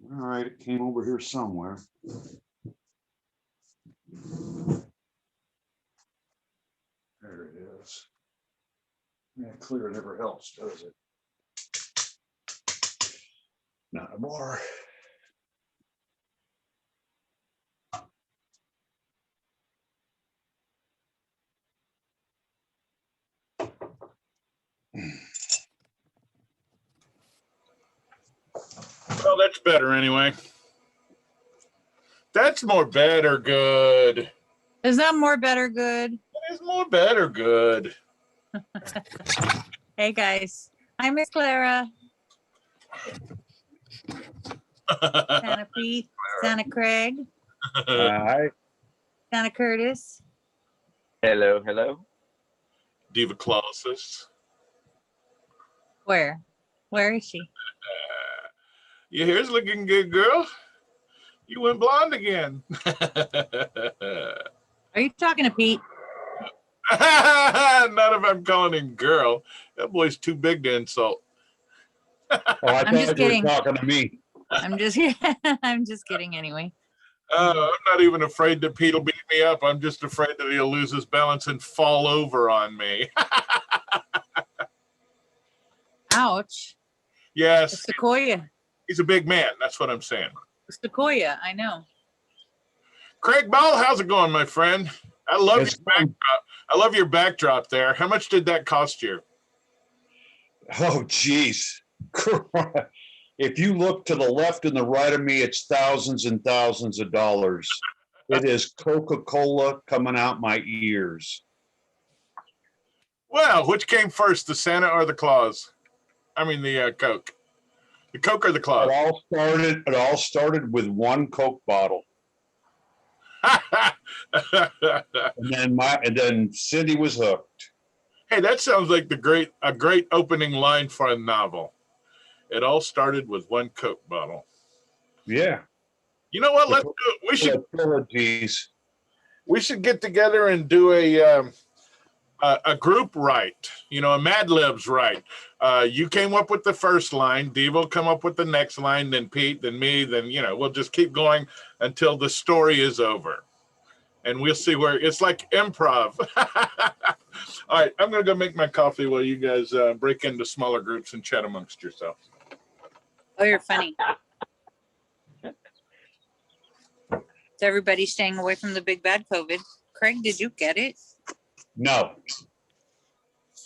All right, it came over here somewhere. There it is. Yeah, clear never helps, does it? Not more. Well, that's better anyway. That's more better good. Is that more better good? It is more better good. Hey guys. Hi, Miss Clara. Santa Pete. Santa Craig. Hi. Santa Curtis. Hello, hello. Diva Clausus. Where? Where is she? Your hair's looking good, girl. You went blonde again. Are you talking to Pete? Not if I'm calling him girl. That boy's too big to insult. Oh, I I'm just thought you were kidding. talking to me. I'm just I'm just kidding anyway. I'm not even afraid that Pete will beat me up. I'm just afraid that he'll lose his balance and fall over on me. Ouch. Yes, Sequoia. he's a big man. That's what I'm saying. Sequoia, I know. Craig Bell, how's it going, my friend? I love It's your backdrop. I love your backdrop there. How much did that cost you? Oh, geez. If you look to the left and the right of me, it's thousands and thousands of dollars. It is Coca-Cola coming out my ears. Well, which came first, the Santa or the Claus? I mean, the Coke. The Coke or the Claus? It all started with one Coke bottle. And then Cindy was hooked. Hey, that sounds like a great opening line for a novel. It all started with one Coke bottle. Yeah. You know what? Let's do it. We should get together and do a group write. You know, a Mad Libs write. You came up with the first line. Diva will come up with the next line. Then Pete. Then me. Then we'll just keep going until the story is over, and we'll see where it's like improv. All right, I'm gonna go make my coffee while you guys break into smaller groups and chat amongst yourselves. Oh, you're funny. Is everybody staying away from the big bad COVID? Craig, did you get it? No.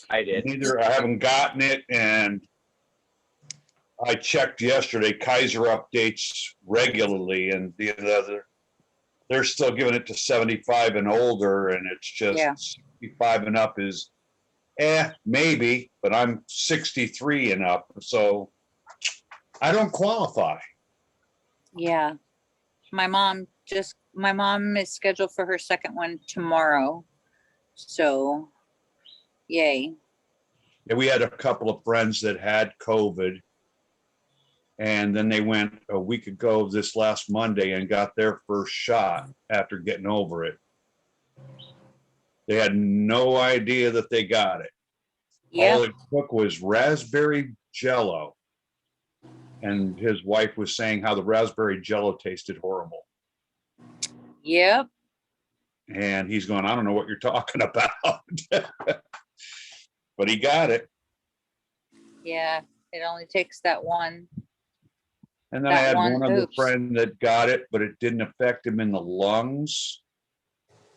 I did. Neither. I haven't gotten it, and I checked yesterday. Kaiser updates regularly, and they're still giving it to 75 and older, and it's just 65 and up is maybe, but I'm 63 and up, so I don't qualify. Yeah. My mom is scheduled for her second one tomorrow. So yay. Yeah, we had a couple of friends that had COVID, and then they went a week ago this last Monday and got their first shot after getting over it. They had no idea that they got it. Yeah. All it took was raspberry Jello. And his wife was saying how the raspberry Jello tasted horrible. Yep. And he's going, I don't know what you're talking about. But he got it. Yeah. It only takes that one. And then I had one other friend that got it, but it didn't affect him in the lungs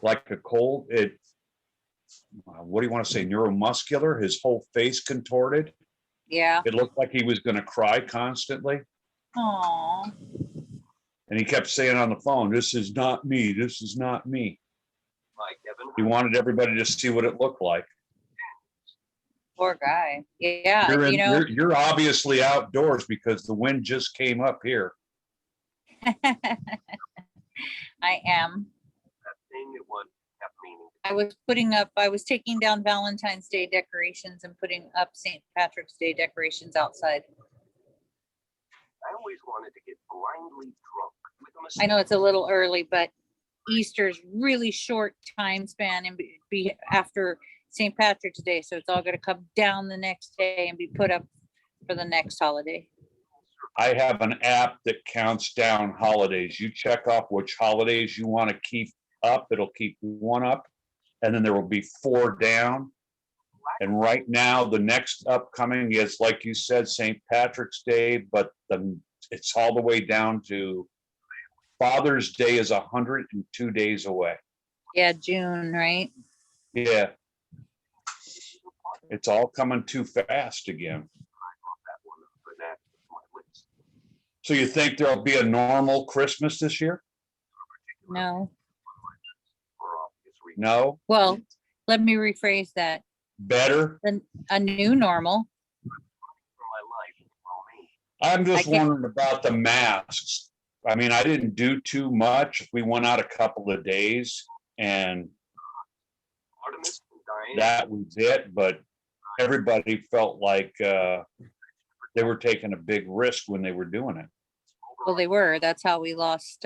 like a cold. What do you want to say? Neuromuscular, his whole face contorted. Yeah. It looked like he was going to cry constantly. Aww. And he kept saying on the phone, this is not me. This is not me. He wanted everybody to see what it looked like. Poor guy. Yeah. You're obviously outdoors because the wind just came up here. I am. I was taking down Valentine's Day decorations and putting up St. Patrick's Day decorations outside. I always wanted to get blindly drunk with a I know it's a little early, but Easter's really short time span and be after St. Patrick's Day. So it's all going to come down the next day and be put up for the next holiday. I have an app that counts down holidays. You check off which holidays you want to keep up. It'll keep one up, and then there will be 4 down. And right now, the next upcoming is, like you said, St. Patrick's Day, but it's all the way down to Father's Day is 102 days away. Yeah, June, right? Yeah. It's all coming too fast again. So you think there'll be a normal Christmas this year? No. No? Well, let me rephrase that. Better? A new normal. I'm just I can't- wondering about the masks. I mean, I didn't do too much. We went out a couple of days and that was it, but everybody felt like they were taking a big risk when they were doing it. Well, they were. That's how we lost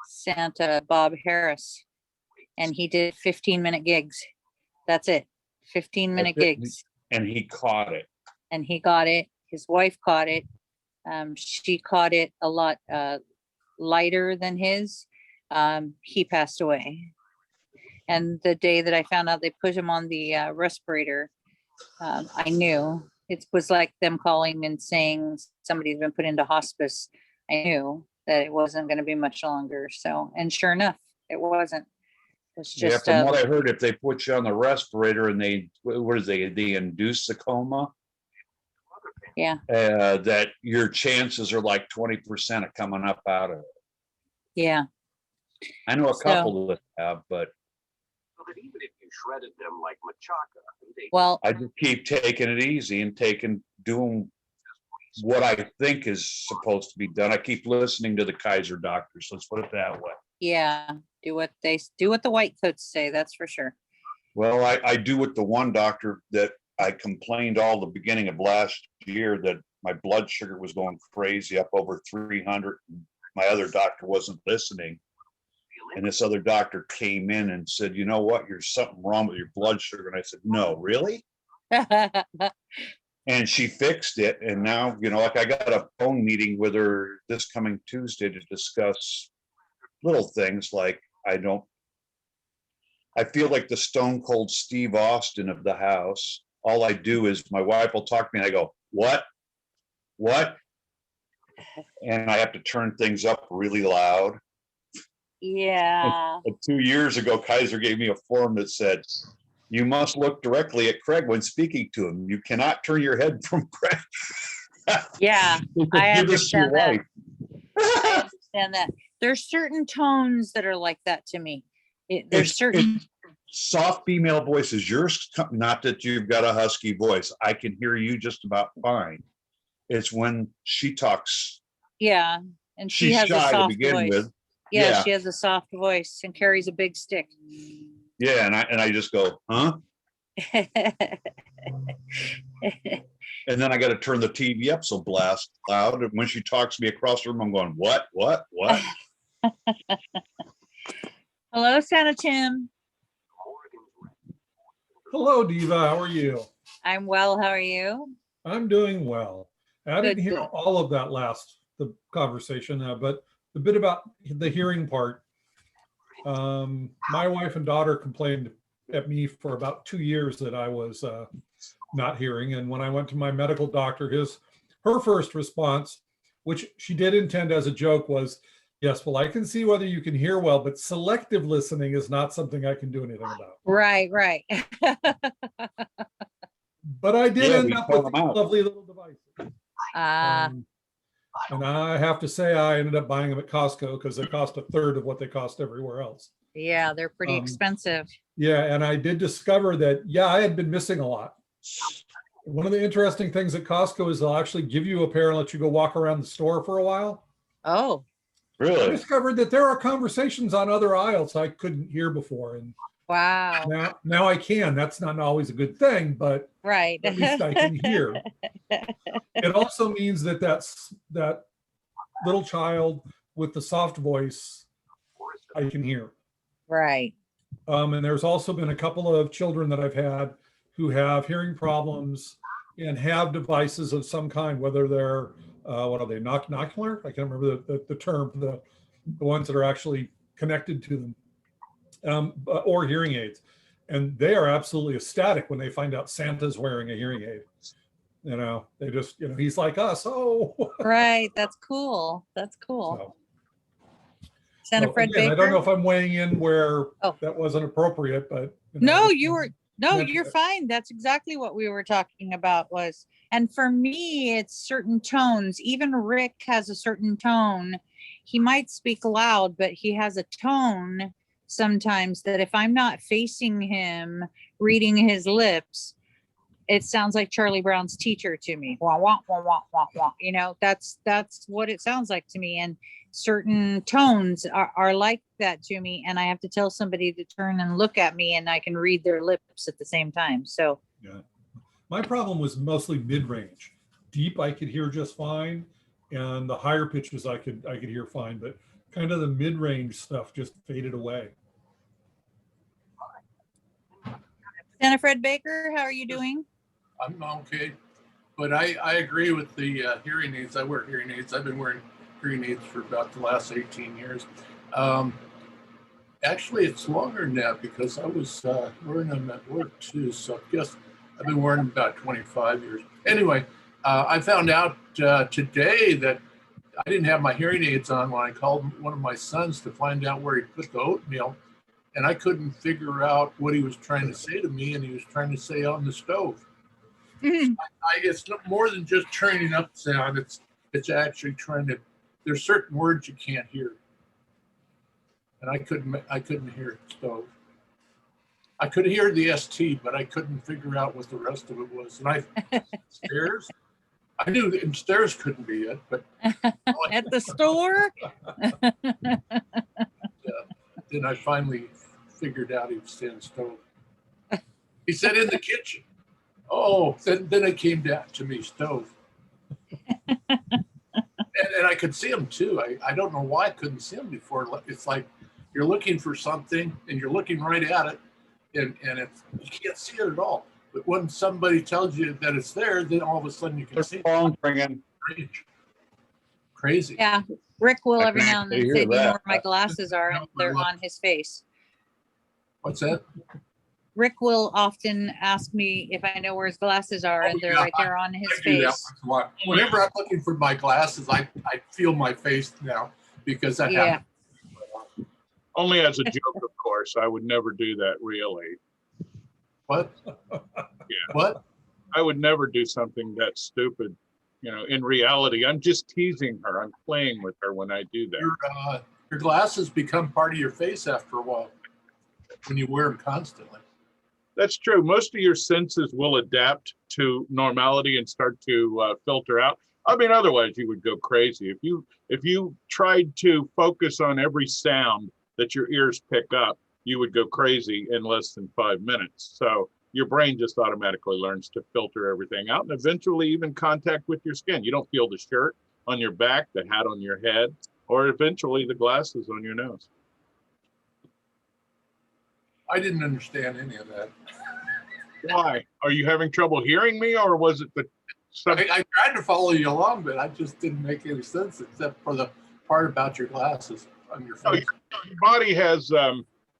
Santa Bob Harris. And he did 15-minute gigs. That's it. 15-minute That's it. gigs. And he caught it. And he got it. His wife caught it. She caught it a lot lighter than his. He passed away. And the day that I found out they put him on the respirator, I knew. It was like them calling and saying somebody's been put into hospice. I knew that it wasn't going to be much longer. So, and sure enough, it wasn't. It's Yeah, just, from what I heard, if they put you on the respirator and they induce the coma, yeah, that your chances are like 20% of coming up out of it. yeah. I know a So- couple that have, but So that even if you shredded them like machaca, they Well, I just keep taking it easy and doing what I think is supposed to be done. I keep listening to the Kaiser doctors. Let's put it that way. yeah, do what the white coats say. That's for sure. Well, I do with the one doctor that I complained all the beginning of last year that my blood sugar was going crazy up over 300. My other doctor wasn't listening. And this other doctor came in and said, you know what, there's something wrong with your blood sugar. And I said, no, really? And she fixed it. And now, like I got a phone meeting with her this coming Tuesday to discuss little things like I feel like the Stone Cold Steve Austin of the house. All I do is my wife will talk to me and I go, what? And I have to turn things up really loud. Yeah. And 2 years ago, Kaiser gave me a form that said, you must look directly at Craig when speaking to him. You cannot turn your head from Craig. Yeah, I Give this to your understand that. wife. I understand that. There's certain tones that are like that to me. There's It's certain, soft female voices. Yours, not that you've got a husky voice. I can hear you just about fine. It's when she talks. yeah, and she She's has a shy to soft begin voice. with. Yeah, Yeah. she has a soft voice and carries a big stick. Yeah, and I just go, huh? And then I got to turn the TV up so blast loud. And when she talks to me across the room, I'm going, what? Hello, Santa Tim. Hello, Diva. How are you? I'm well. How are you? I'm doing well. I Good, didn't hear good. all of that the conversation, but the bit about the hearing part. My wife and daughter complained at me for about 2 years that I was not hearing. And when I went to my medical doctor, her first response, which she did intend as a joke, was, yes, well, I can see whether you can hear well, but selective listening is not something I can do anything about. Right. But I did Yeah, end we up call with them out. lovely little devices. And I have to say, I ended up buying them at Costco because they cost a third of what they cost everywhere else. Yeah, they're pretty Um, expensive. Yeah, and I did discover that, I had been missing a lot. One of the interesting things at Costco is they'll actually give you a pair and let you go walk around the store for a while. Oh, I Really? discovered that there are conversations on other aisles I couldn't hear before. And wow. now I can. That's not always a good thing, but Right. at least I can hear. It also means that that little child with the soft voice, I can hear. Right. And there's also been a couple of children that I've had who have hearing problems and have devices of some kind, whether they're what are they, nocular? I can't remember the term, the ones that are actually connected to them, or hearing aids. And they are absolutely ecstatic when they find out Santa's wearing a hearing aid. You know, they just, you know, he's like us. Oh, Right. That's cool. That's cool. so, Senator Fred again, Baker. I don't know if I'm weighing in where Oh. that wasn't appropriate, but No, you're mention it. fine. That's exactly what we were talking about was, and for me, it's certain tones. Even Rick has a certain tone. He might speak loud, but he has a tone sometimes that if I'm not facing him, reading his lips, it sounds like Charlie Brown's teacher to me. Wah, wah, wah, wah, wah, wah. You know, that's what it sounds like to me. And certain tones are like that to me. And I have to tell somebody to turn and look at me and I can read their lips at the same time. So Yeah. My problem was mostly mid-range. Deep I could hear just fine, and the higher pitches I could hear fine, but kind of the mid-range stuff just faded away. Senator Fred Baker, how are you doing? I'm okay, but I agree with the hearing aids. I wear hearing aids. I've been wearing hearing aids for about the last 18 years. Actually, it's longer than that because I was wearing them at work too. So I guess I've been wearing them about 25 years. Anyway, I found out today that I didn't have my hearing aids on when I called one of my sons to find out where he put the oatmeal. And I couldn't figure out what he was trying to say to me, and he was trying to say on the stove. It's more than just turning up sound. It's actually trying to. There's certain words you can't hear, and I couldn't hear stove. I could hear the ST, but I couldn't figure out what the rest of it was. And stairs. I knew that stairs couldn't be it, but At the store? then I finally figured out he was saying stove. He said in the kitchen. Oh, then it came down to me, stove. and I could see him too. I don't know why I couldn't see him before. It's like you're looking for something and you're looking right at it, and you can't see it at all. But when somebody tells you that it's there, then all of a sudden you can Their see it. phone ringing. Crazy. Yeah. Rick will I every can now and then actually say, hear "Do you know that. where my glasses are?" And they're on his face. What's that? Rick will often ask me if I know where his glasses are, and they're right there on his I do that face. once in a while. Whenever I'm looking for my glasses, I feel my face now because that Yeah. happens. Only as a joke, of course. I would never do that, really. What? Yeah. What? I would never do something that stupid. You know, in reality, I'm just teasing her. I'm playing with her when I do that. Your glasses become part of your face after a while when you wear them constantly. That's true. Most of your senses will adapt to normality and start to filter out. I mean, otherwise you would go crazy. If you tried to focus on every sound that your ears pick up, you would go crazy in less than 5 minutes. So your brain just automatically learns to filter everything out, and eventually even contact with your skin. You don't feel the shirt on your back, the hat on your head, or eventually the glasses on your nose. I didn't understand any of that. Why? Are you having trouble hearing me, or was it the I tried to follow you along, but I just didn't make any sense except for the part about your glasses on your face.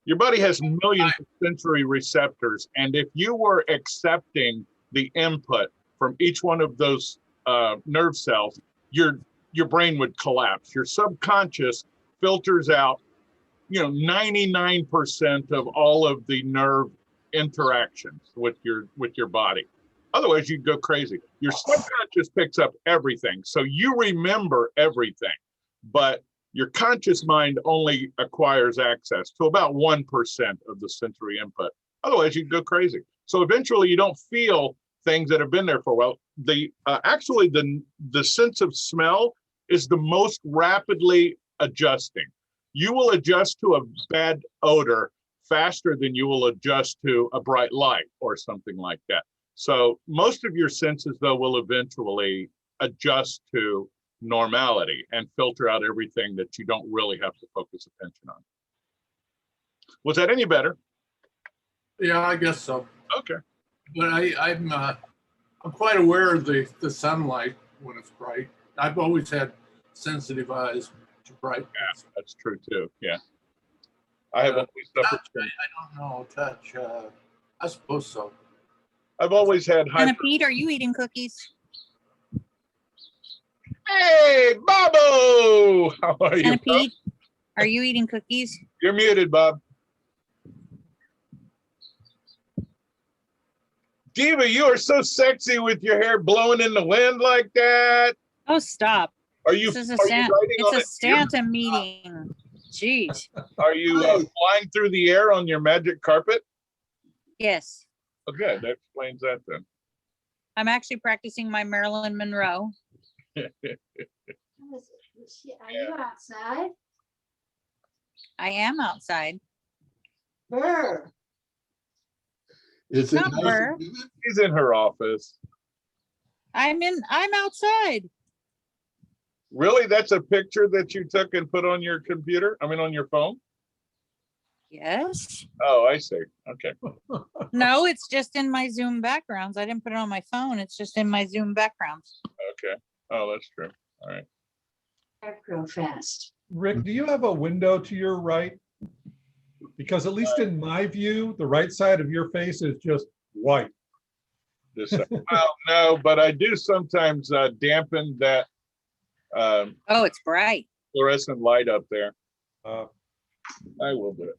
Your body has millions of sensory receptors, and if you were accepting the input from each one of those nerve cells, your brain would collapse. Your subconscious filters out 99% of all of the nerve interactions with your body. Otherwise you'd go crazy. Your subconscious picks up everything, so you remember everything, but your conscious mind only acquires access to about 1% of the sensory input. Otherwise you'd go crazy. So eventually you don't feel things that have been there for a while. Actually the sense of smell is the most rapidly adjusting. You will adjust to a bad odor faster than you will adjust to a bright light or something like that. So most of your senses, though, will eventually adjust to normality and filter out everything that you don't really have to focus attention on. Was that any better? Yeah, I guess so. Okay. But I'm quite aware of the sunlight when it's bright. I've always had sensitive eyes to brightness. That's true too. Yeah. I have always suffered from, I don't know, touch, I suppose so. I've always had Anna Pete, are you eating cookies? Hey, Bobo! How are you? Anna Bob? Pete, are you eating cookies? You're muted, Bob. Diva, you are so sexy with your hair blowing in the wind like that. Oh, stop. Are you? This is a Are you Santa, riding it's on a Santa meeting. Jeez. Are you flying through the air on your magic carpet? Yes, Okay, that explains that then. I'm actually practicing my Marilyn Monroe. Are you outside? I am outside. Burr. Is it Not nice? her. She's in her office. I'm outside. Really? That's a picture that you took and put on your computer? I mean, on your phone? Yes. Oh, I see. Okay. No, it's just in my Zoom backgrounds. I didn't put it on my phone. It's just in my Zoom backgrounds. Okay. Oh, that's true. All right. Real fast. Rick, do you have a window to your right? Because at least in my view, the right side of your face is just white. Just well, no, but I do sometimes dampen that Oh, it's bright. fluorescent light up there. Uh, I will do it.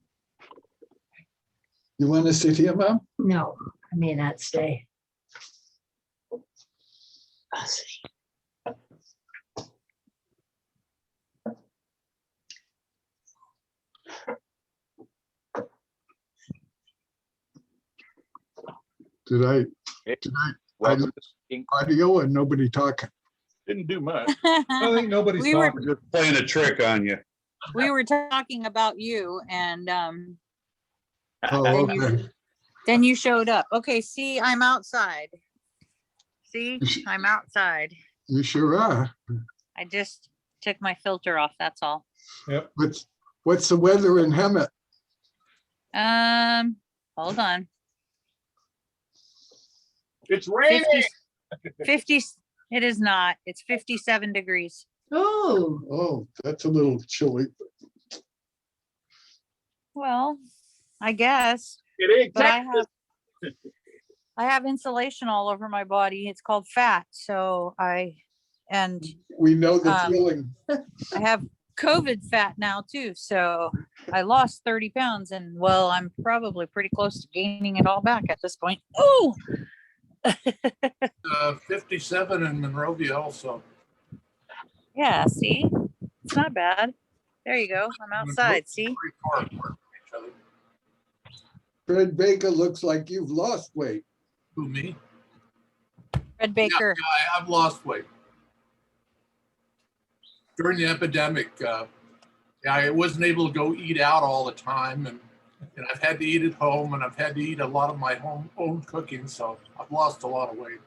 You want to sit here, Mom? No, I may not stay. I'll see. Did I Welcome to speaking. audio and nobody talking? Didn't do much. I think nobody's We were- talking. Just playing a trick on you. We were talking about you and Oh, Then you- okay. then you showed up. Okay, see, I'm outside. See, I'm outside. You sure are. I just took my filter off, that's all. What's the weather in Hemet? Hold on. It's raining. 50, it is not. It's 57 degrees. Oh, Oh, that's a little chilly. Well, I guess, It ain't but Texas. I have insulation all over my body. It's called fat. So and We know the Um, feeling. I have COVID fat now too. So I lost 30 pounds and well, I'm probably pretty close to gaining it all back at this point. Oh, 57 in Monrovia also. yeah. See, it's not bad. There you go. I'm outside. See, Pretty far apart from each other. Fred Baker looks like you've lost weight. Who, me? Fred Baker. Yeah, I've lost weight. During the epidemic, I wasn't able to go eat out all the time, and I've had to eat at home, and I've had to eat a lot of my own cooking, so I've lost a lot of weight.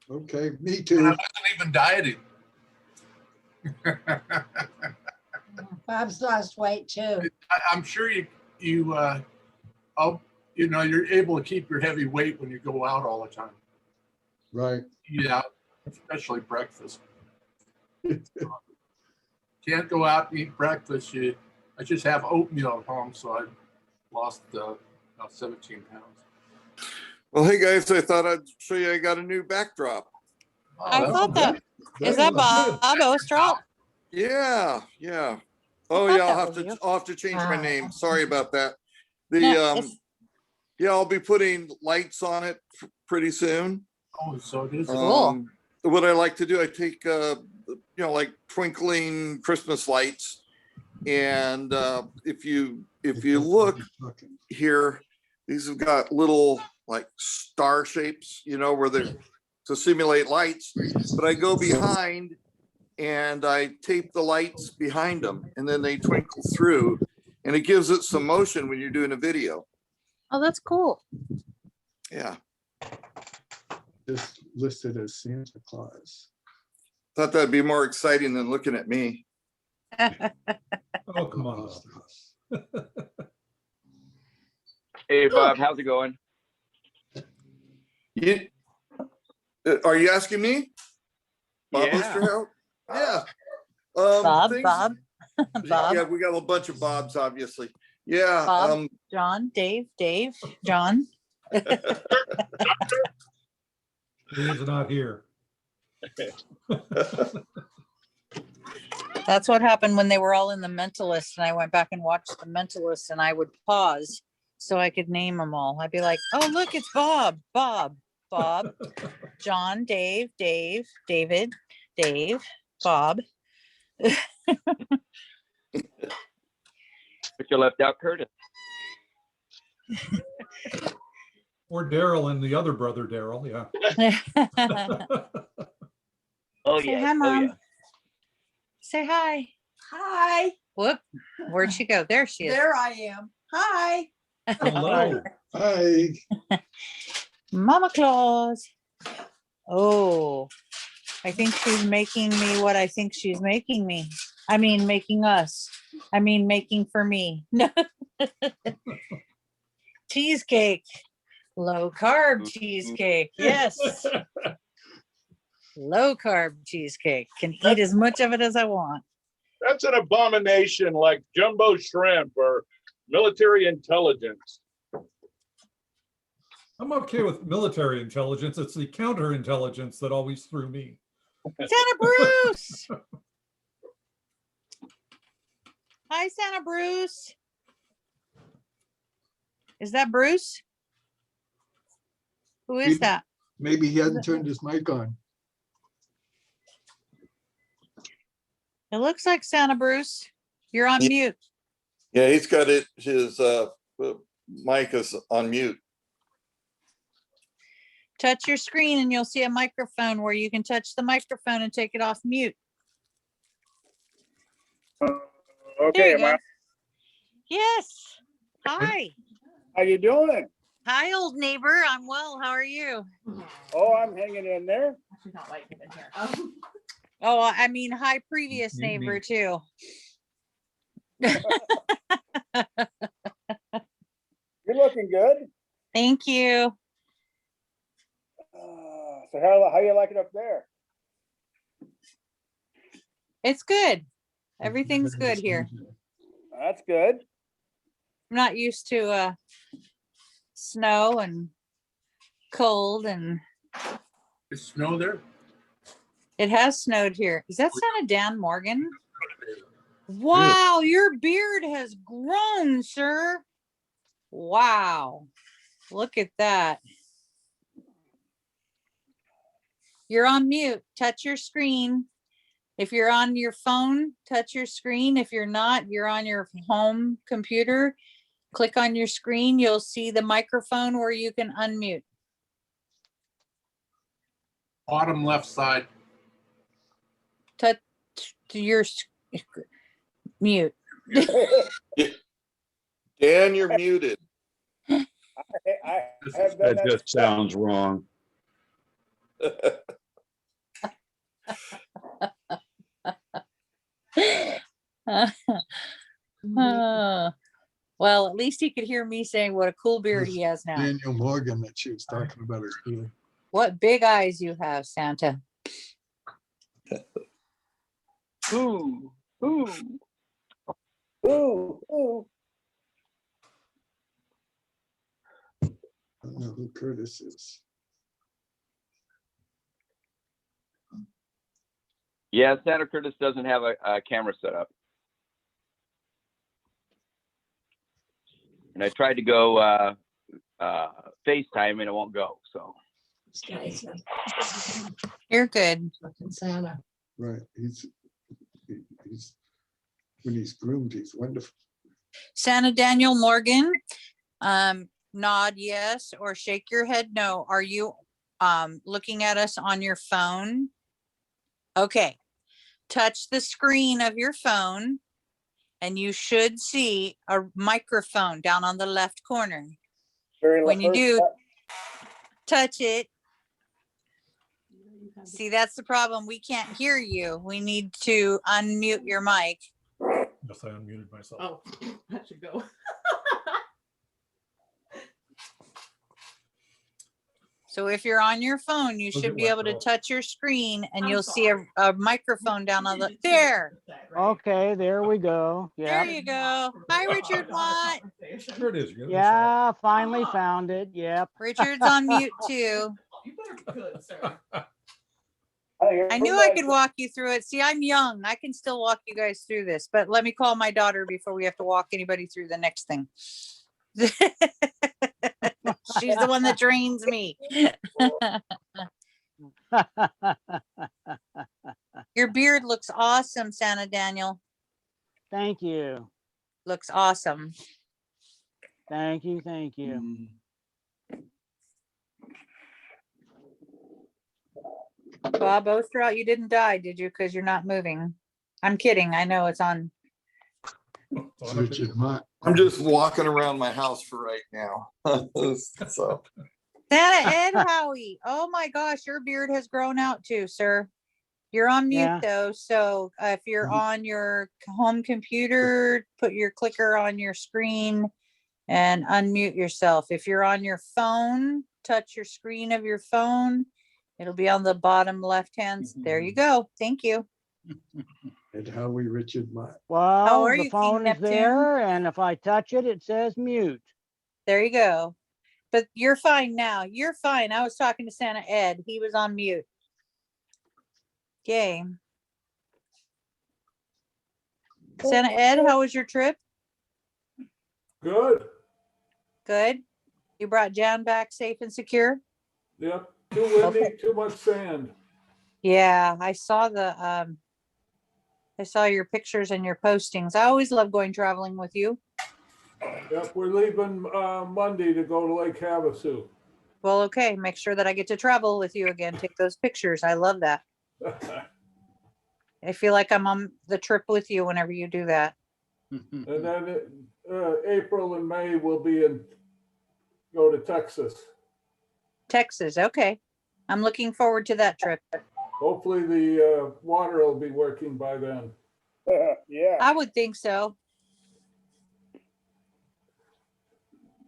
Okay, me And I too. wasn't even dieting. Bob's lost weight too. I'm sure you're able to keep your heavy weight when you go out all the time. Right. Eat out, especially breakfast. Can't go out and eat breakfast. I just have oatmeal at home, so I lost about 17 pounds. Well, hey guys, I thought I'd show you I got a new backdrop. Oh, I that's thought that is That that looks Bob Ostrop? Yeah, yeah. I Oh thought yeah, that was you. I'll have to change my Wow. name. Sorry about that. No, it's- Yeah, I'll be putting lights on it pretty soon. Oh, so it is. Cool. What I like to do, I take like twinkling Christmas lights, and if you look here, these have got little like star shapes, where they're to simulate lights, but I go behind and I tape the lights behind them and then they twinkle through and it gives it some motion when you're doing a video. Oh, that's cool. Yeah. Just listed as Santa Claus. Thought that'd be more exciting than looking at me. Oh, come on. Hey, Bob, how's it going? Are you asking me? Bob Yeah. Osterhout? Yeah. Bob, things- Bob, Bob, Yeah, we got a bunch of Bobs, obviously. Yeah. Bob. John, Dave, John. Dave's not here. That's what happened when they were all in the Mentalist and I went back and watched the Mentalist and I would pause so I could name them all. I'd be like, oh, look, it's Bob, John, Dave, David, Bob. But you left out Curtis. Or Daryl and the other brother, Daryl, yeah. Oh, Say yeah. hi, Oh, Mom. yeah. Say hi. Hi, Whoop, where'd she go? There she is. there I am. Hi. Hello. Hi. Mama Claus. Oh, I think she's making me what I think she's making me. I mean, making us. I mean, making for me. No. Cheesecake. Low carb cheesecake. Yes. Low carb cheesecake. Can eat as much of it as I want. That's an abomination like jumbo shrimp or military intelligence. I'm okay with military intelligence. It's the counterintelligence that always threw me. Santa Bruce. Hi, Santa Bruce. Is that Bruce? Who is that? Maybe he hasn't turned his mic on. It looks like Santa Bruce. You're on Yeah. mute. Yeah, he's got it. His mic is on mute. Touch your screen and you'll see a microphone where you can touch the microphone and take it off mute. There Okay, you go. Yes. Hi. how you doing? Hi, old neighbor. I'm well. How are you? Oh, I'm hanging in there. Oh, I mean, hi, previous Mute me. neighbor too. You're looking good. Thank you. So how you like it up there? It's good. Everything's good here. That's good. I'm not used to snow and cold, and It's snow there? it has snowed here. Is that Santa Dan Morgan? Wow, your beard has grown, sir. Wow. Look at that. You're on mute. Touch your screen. If you're on your phone, touch your screen. If you're not, you're on your home computer. Click on your screen. You'll see the microphone where you can unmute. Bottom left side. Touch your mute. Dan, you're muted. That just sounds wrong. Well, at least he could hear me saying what a cool beard he has now. Daniel Morgan that she was talking about his beard. What big eyes you have, Santa. Ooh, ooh. Ooh, ooh. I don't know who Curtis is. Yeah, Santa Curtis doesn't have a camera set up. And I tried to go FaceTime and it won't go, so. This guy's You're good. fucking Santa. Right, he's when he's groomed, he's wonderful. Santa Daniel Morgan, nod yes or shake your head no. Are you looking at us on your phone? Okay. Touch the screen of your phone and you should see a microphone down on the left corner. When you do, touch it. See, that's the problem. We can't hear you. We need to unmute your mic. Yes, I unmuted myself. Oh, that should go. So if you're on your phone, you Look should at be what able to girl. touch your screen and I'm you'll see a microphone down on the, there. Okay, there we go. There Yeah. you go. Hi, Richard Watt. Sure it is. Give it a shot. Yeah, finally found it. Yep. Richard's on mute too. I knew I could walk you through it. See, I'm young. I can still walk you guys through this, but let me call my daughter before we have to walk anybody through the next thing. She's the one that trains me. Your beard looks awesome, Santa Daniel. Thank you. Looks awesome. Thank you. Thank you. Bob Osterhout, you didn't die, did you? Because you're not moving. I'm kidding. I know it's on. It's on a picture. I'm just walking around my house for right now. So Santa and Howie. Oh my gosh, your beard has grown out too, sir. You're on mute Yeah. though. So if you're on your home computer, put your clicker on your screen and unmute yourself. If you're on your phone, touch your screen of your phone. It'll be on the bottom left hand. There you go. Thank you. And Howie Richard Mott. Well, are the you, King phone is Neptune? there, and if I touch it, it says mute. There you go. But you're fine now. You're fine. I was talking to Santa Ed. He was on mute. Yay. Santa Ed, how was your trip? Good. Good. You brought Jan back safe and secure? Yep. Too windy, Okay. too much sand. Yeah, I saw I saw your pictures and your postings. I always love going traveling with you. Yep, we're leaving Monday to go to Lake Havasu. Well, okay, make sure that I get to travel with you again. Take those pictures. I love that. I feel like I'm on the trip with you whenever you do that. And then April and May we'll go to Texas. Texas, okay. I'm looking forward to that trip. Hopefully the water will be working by then. Yeah. I would think so.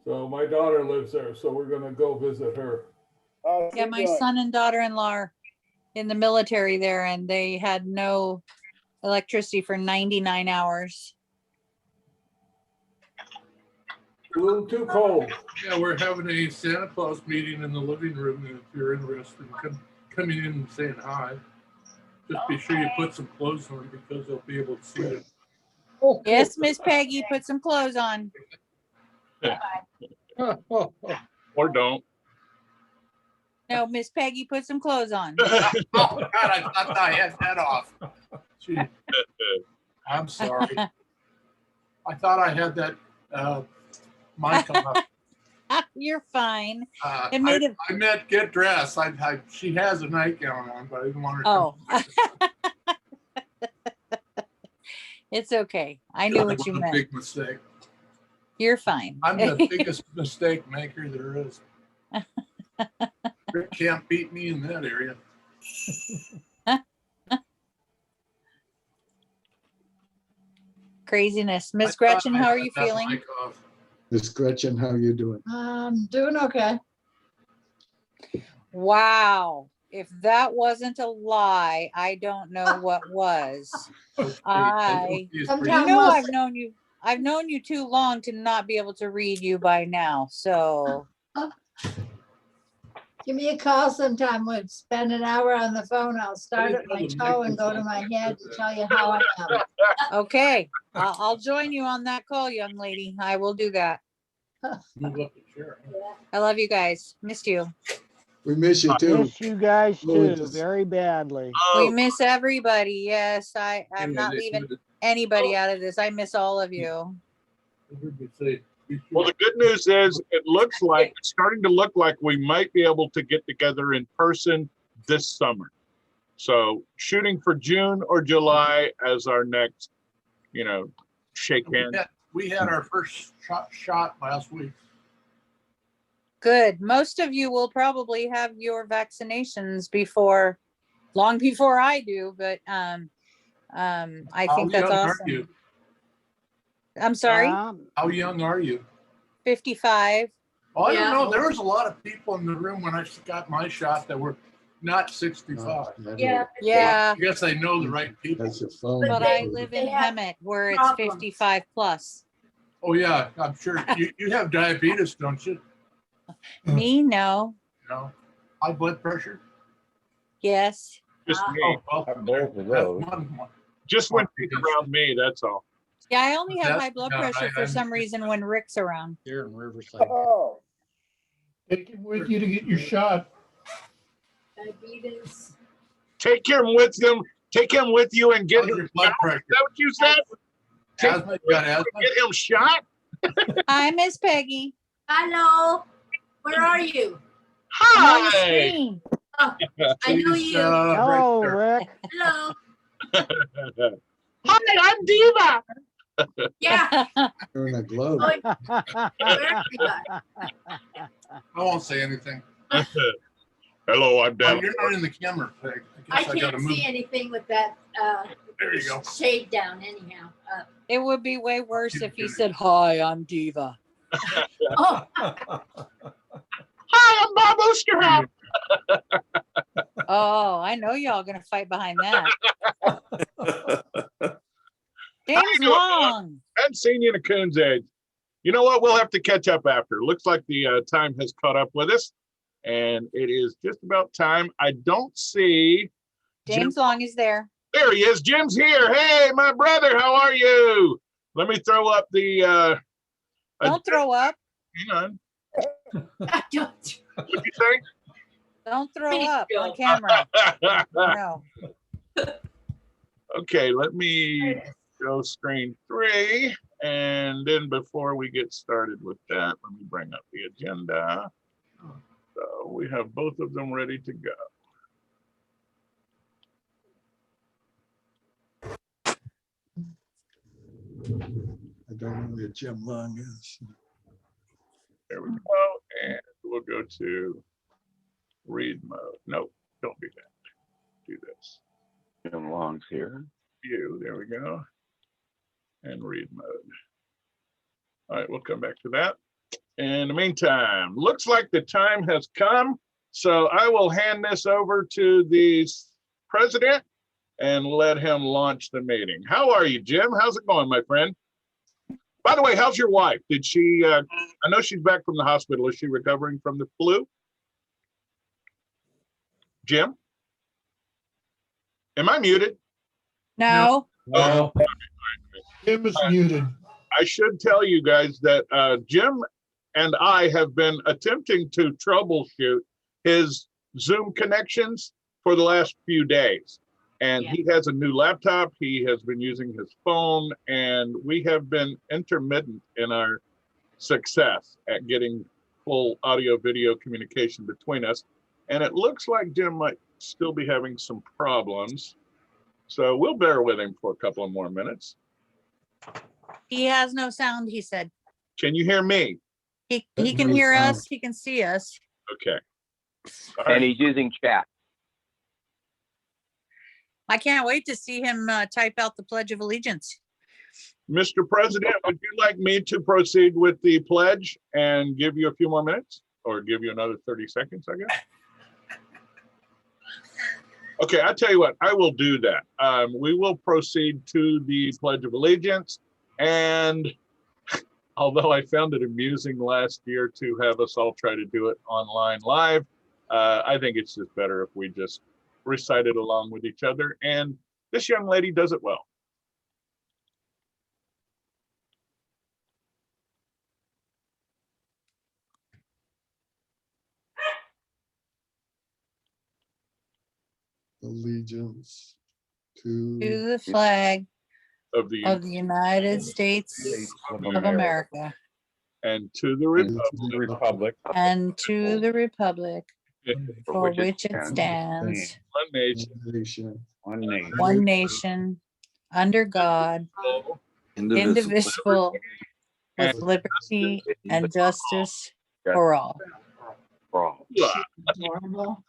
So my daughter lives there, so we're gonna go visit her. Yeah, my son and daughter-in-law are in the military there, and they had no electricity for 99 hours. A little too cold. Yeah, we're having a Santa Claus meeting in the living room. And if you're interested in coming in and saying hi, just be sure you put some clothes on because they'll be able to see it. Yes, Miss Peggy, put some clothes on. Or don't. No, Miss Peggy, put some clothes on. Oh, God, I thought I had that off. Gee, I'm sorry. I thought I had that mic on. You're fine. I It made it. meant get dressed. She has a nightgown on, but I didn't want her to. Oh. It's okay. I knew what you A meant. big mistake. You're fine. I'm the biggest mistake maker there is. You can't beat me in that area. Craziness. Miss I thought Gretchen, I how are had you that feeling? mic off. Miss Gretchen, how you doing? Doing okay. Wow. If that wasn't a lie, I don't know what was. Okay, You Sometimes know, most- I've known you too long to not be able to read you by now. So Give me a call sometime. We'll spend an hour on the phone. I'll start at my toe and go to my head to tell you how I am. okay, I'll join you on that call, young lady. I will do that. Move up the chair. I love you guys. Missed you. We miss you too. Miss you guys Really too, just- very badly. We miss everybody. Yes, I'm not leaving anybody out of this. I miss all of you. Well, the good news is it looks like it's starting to look like we might be able to get together in person this summer. So shooting for June or July as our next, shake hands. We had our first shot last week. Good. Most of you will probably have your vaccinations long before I do, but I think that's How young are awesome. you? I'm sorry, Yeah, How young are you? 55. Oh, I Yeah. don't know. There was a lot of people in the room when I got my shot that were not 65. Yeah. Yeah, I guess they know the right people. That's your phone. but they- I live in they have Hemet where it's problems. 55 plus. Oh, yeah, I'm sure. You have diabetes, don't you? Me, no. No. High blood pressure? Yes. Just me. Oh, Have both of that's those. one. Just when she's around me, that's all. Yeah, I only have That's- high blood no, pressure for I'm- some reason when Rick's around. Here in Riverside. Take him with you to get your shot. Diabetes. Take him with them. Take him with you and get How's him. your blood Is pressure? that what you said? Take him Asthma? with You got you and asthma? get him shot? Hi, Miss Peggy. Hello, where are you? I'm on the Hi. screen. I know Please, you. Hello, right there. Rick. Hello. Hi, I'm Diva. Yeah. You're in a glove. Oh, where are you at? I won't say anything. Hello, I'm Oh, Dan. you're not in the camera, Peg. I guess gotta can't move. see anything with that There you go. shade down anyhow. It would be way worse if he said, "Hi, I'm Diva." Oh, Hi, I'm Bob Oosterhoff. Oh, I know y'all gonna fight behind that. James Long. I hadn't seen you in a coon's age. You know what? We'll have to catch up after. Looks like the time has caught up with us, and it is just about time. I don't see James Long is there. There he is. Jim's here. Hey, my brother, how are you? Let me throw up the. Don't throw up. Hang on. I don't. What do you think? Don't throw up on camera. No. Okay, let me go screen 3. And then before we get started with that, let me bring up the agenda. So we have both of them ready to go. I don't know where Jim Long is. There we go. And we'll go to read mode. Nope, don't do that. Do this. Jim Long's here. View, there we go. And read mode. All right, we'll come back to that. In the meantime, looks like the time has come. So I will hand this over to the president and let him launch the meeting. How are you, Jim? How's it going, my friend? By the way, how's your wife? Did she, I know she's back from the hospital. Is she recovering from the flu? Jim? Am I muted? No. Oh, Jim is muted. I should tell you guys that Jim and I have been attempting to troubleshoot his Zoom connections for the last few days. And he has a new laptop. He has been using his phone, and we have been intermittent in our success at getting full audio video communication between us. And it looks like Jim might still be having some problems. So we'll bear with him for a couple of more minutes. He has no sound, he said. Can you hear me? He can hear us, he can see us. Okay. All And right. he's using chat. I can't wait to see him type out the Pledge of Allegiance. Mr. President, would you like me to proceed with the pledge and give you a few more minutes, or give you another 30 seconds, I guess? Okay, I'll tell you what, I will do that. We will proceed to the Pledge of Allegiance. And although I found it amusing last year to have us all try to do it online live, I think it's just better if we just recite it along with each other. And this young lady does it well. Allegiance To to the flag Of the of the United States of America and to the Republic. and to the republic for which which it stands stands, one nation, nation, One name. one nation, under God, indivisible, with liberty and justice for all. adorable.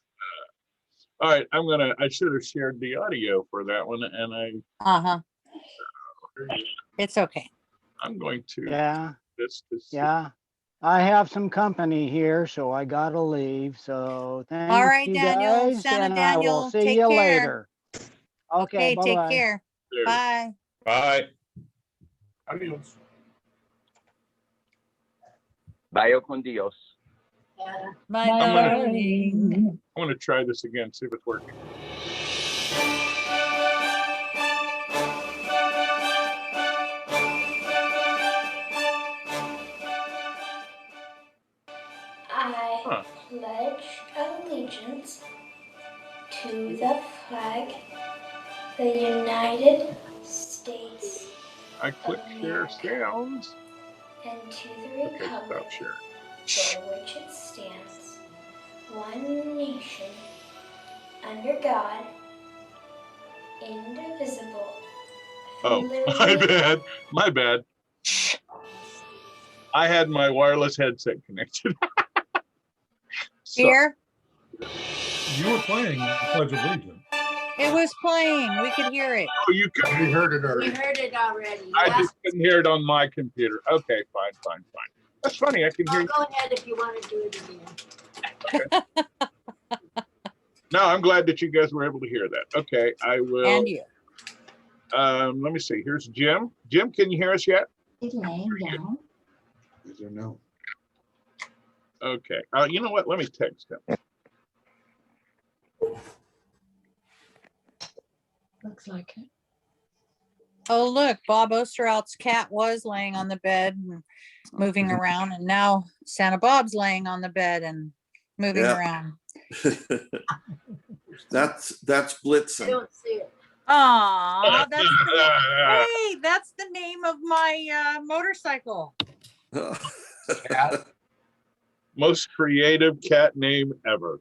All right, I should have shared the audio for that one, and Uh-huh. It's okay. I'm going to Yeah, this. yeah. I have some company here, so I gotta leave. So thank right, you Daniel. guys, Santa and I will Daniel, see take you care. later. Okay, Okay, take bye-bye. care. There. Bye. Bye. Adios. Vaya con Dios. My I'm gonna- darling. I want to try this again, see if it's working. I pledge allegiance to the flag, the United States I click share sounds. and to the Okay, republic stop sharing. for which it stands, one nation, under God, indivisible. Oh, with my liberty- bad. My bad. I had my wireless headset connected. So- Here, You were playing the Pledge of Allegiance. it was playing. We could hear it. Oh, you could. We heard it We already. heard it already. I Yeah. just couldn't hear it on my computer. Okay, fine. That's funny. I can hear Oh, you. go ahead if you want to do it again. No, I'm glad that you guys were able to hear that. Okay, I will. And you. Let me see. Here's Jim. Jim, can you hear us yet? He's laying down. I don't know. Okay. You know what? Let me text him. Looks like it. Oh, look, Bob Osteralt's cat was laying on the bed and moving around, and now Santa Bob's laying on the bed and moving Yeah. around. That's I Blitzen. don't see it. Aw, hey, that's the name of my motorcycle. Most creative cat name ever.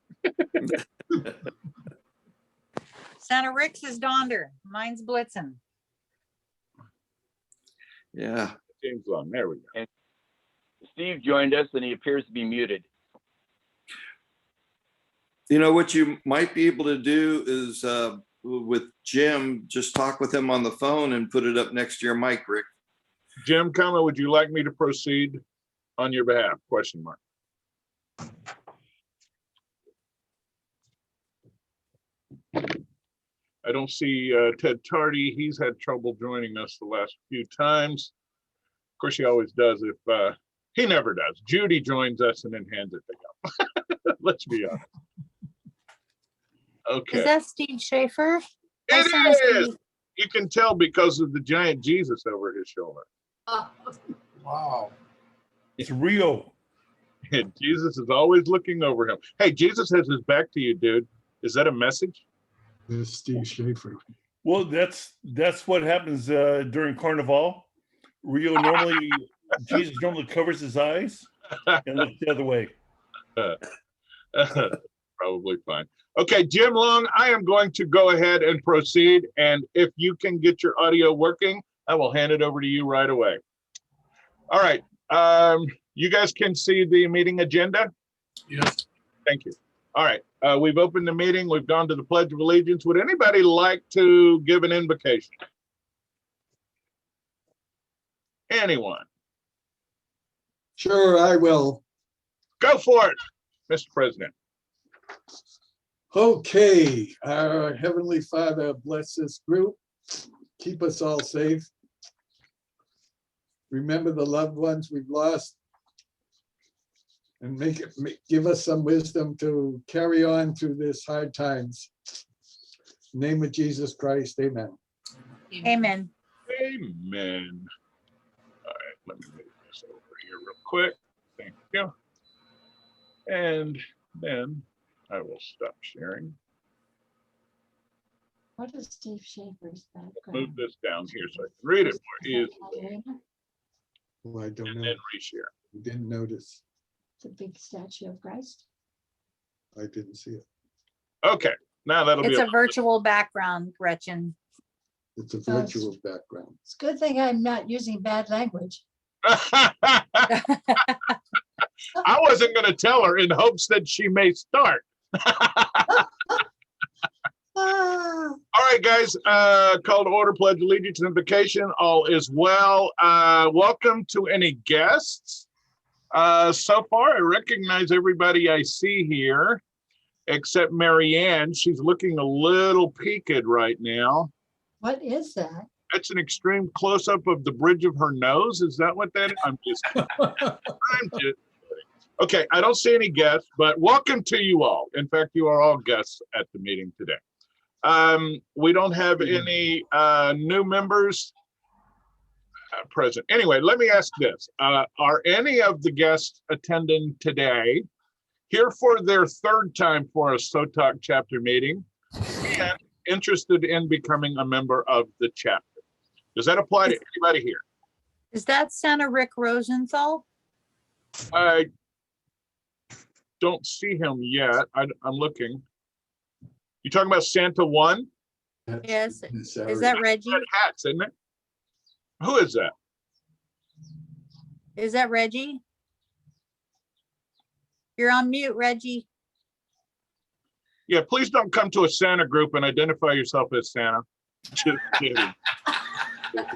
Santa Rick's is Donder. Mine's Blitzen. Yeah. James Long. There we go. Steve joined us and he appears to be muted. You know, what you might be able to do is with Jim, just talk with him on the phone and put it up next to your mic, Rick. Jim Coma, would you like me to proceed on your behalf? Question mark. I don't see Ted Tardy. He's had trouble joining us the last few times. Of course, he always does if he never does. Judy joins us and then hands it to him. Let's be honest. Okay. Is that Steve Schaefer? It is. You can tell because of the giant Jesus over his shoulder. Oh, Wow. It's Rio. And Jesus is always looking over him. Hey, Jesus has his back to you, dude. Is that a message? There's Steve Schaefer. Well, that's what happens during Carnival. Rio normally, Jesus normally covers his eyes and looks the other way. Probably fine. Okay, Jim Long, I am going to go ahead and proceed. And if you can get your audio working, I will hand it over to you right away. All right. You guys can see the meeting agenda? Yes. Thank you. All right. We've opened the meeting. We've gone to the Pledge of Allegiance. Would anybody like to give an invocation? Anyone? Sure, I will. Go for it, Mr. President. Okay, our Heavenly Father, bless this group. Keep us all safe. Remember the loved ones we've lost. And give us some wisdom to carry on through this hard times. In the name of Jesus Christ, amen. Amen. Amen. All right, let me move this over here real quick. Thank you. And then I will stop sharing. what is Steve Schaefer's Move background? this down here so I can read it more easily Well, I don't and know. then reshare. Didn't notice. The big statue of Christ. I didn't see it. Okay, now that'll It's be a virtual background, Gretchen. It's a Oh, virtual background. It's a good thing I'm not using bad language. I wasn't going to tell her in hopes that she may start. Ah, All right, guys, call to order, pledge allegiance and invocation. All is well. Welcome to any guests. So far, I recognize everybody I see here, except Marianne. She's looking a little peaked right now. What is that? That's an extreme close-up of the bridge of her nose. Is that what that is? I'm just kidding. Okay, I don't see any guests, but welcome to you all. In fact, you are all guests at the meeting today. We don't have any new members present. Anyway, let me ask this. Are any of the guests attending today here for their third time for a SotOC chapter meeting and interested in becoming a member of the chapter? Does that apply to anybody here? Is that Santa Rick Rosenthal? I don't see him yet. I'm looking. You talking about Santa 1? Yes. Is that Reggie? Red hats, isn't it? Who is that? Is that Reggie? You're on mute, Reggie. Yeah, please don't come to a Santa group and identify yourself as Santa. Just kidding. That's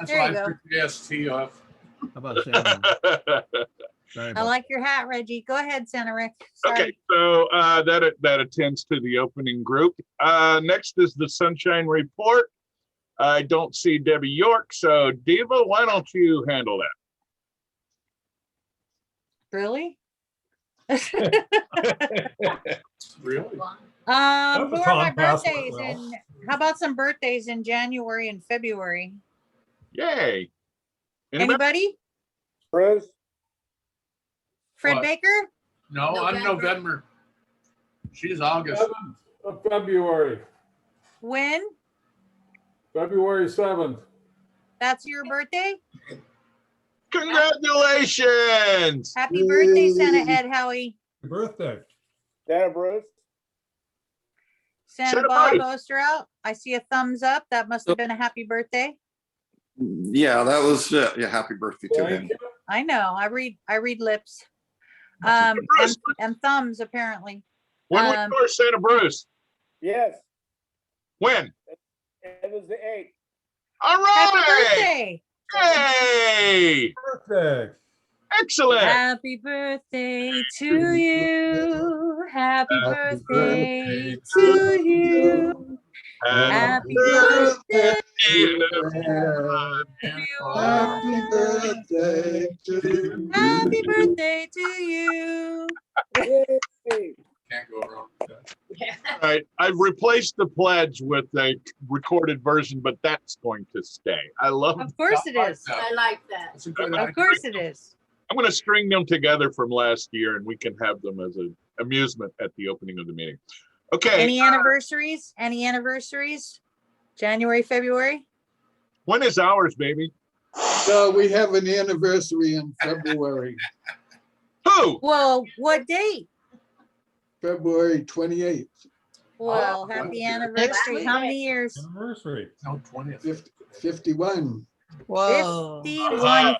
There why you I go. took the ST off. How about Santa? Sorry I about like your hat, Reggie. Go ahead, Santa Rick. Sorry. Okay, so that attends to the opening group. Next is the Sunshine Report. I don't see Debbie York, so Diva, why don't you handle that? Really? Really? Who are my Tom passed it birthdays? well. And how about some birthdays in January and February? Yay. Anybody? Bruce? Fred What? Baker? No, I'm November. She's August. 7th of February, When? February 7th. That's your birthday? Congratulations. Happy birthday, Santa Head Howie. Happy birthday. Santa Bruce? Santa Santa Bob Bruce. Osterhout. I see a thumbs up. That must have been a happy birthday. Yeah, that was, yeah, happy birthday to him. Thank you. I know. I read lips. And thumbs apparently. When we Um, saw Santa Bruce? Yes, When? it was the 8th. All Happy right. birthday. Hey, Birthday. excellent. Happy birthday to you. Happy birthday to you. Happy birthday. Happy birthday to you. Happy birthday to you. Yay. Can't go wrong with that. All right, I've replaced the pledge with a recorded version, but that's going to stay. I love it. Of course it is. I like that. That's a good Of idea. course it is. I'm going to string them together from last year and we can have them as an amusement at the opening of the meeting. Okay, Any anniversaries? Any anniversaries? January, February? when is ours, baby? No, we have an anniversary in February, Who? Well, what date? February 28th, Well, Oh, happy that's anniversary. How many years? Anniversary. No, 20th. 51. Whoa. His 51.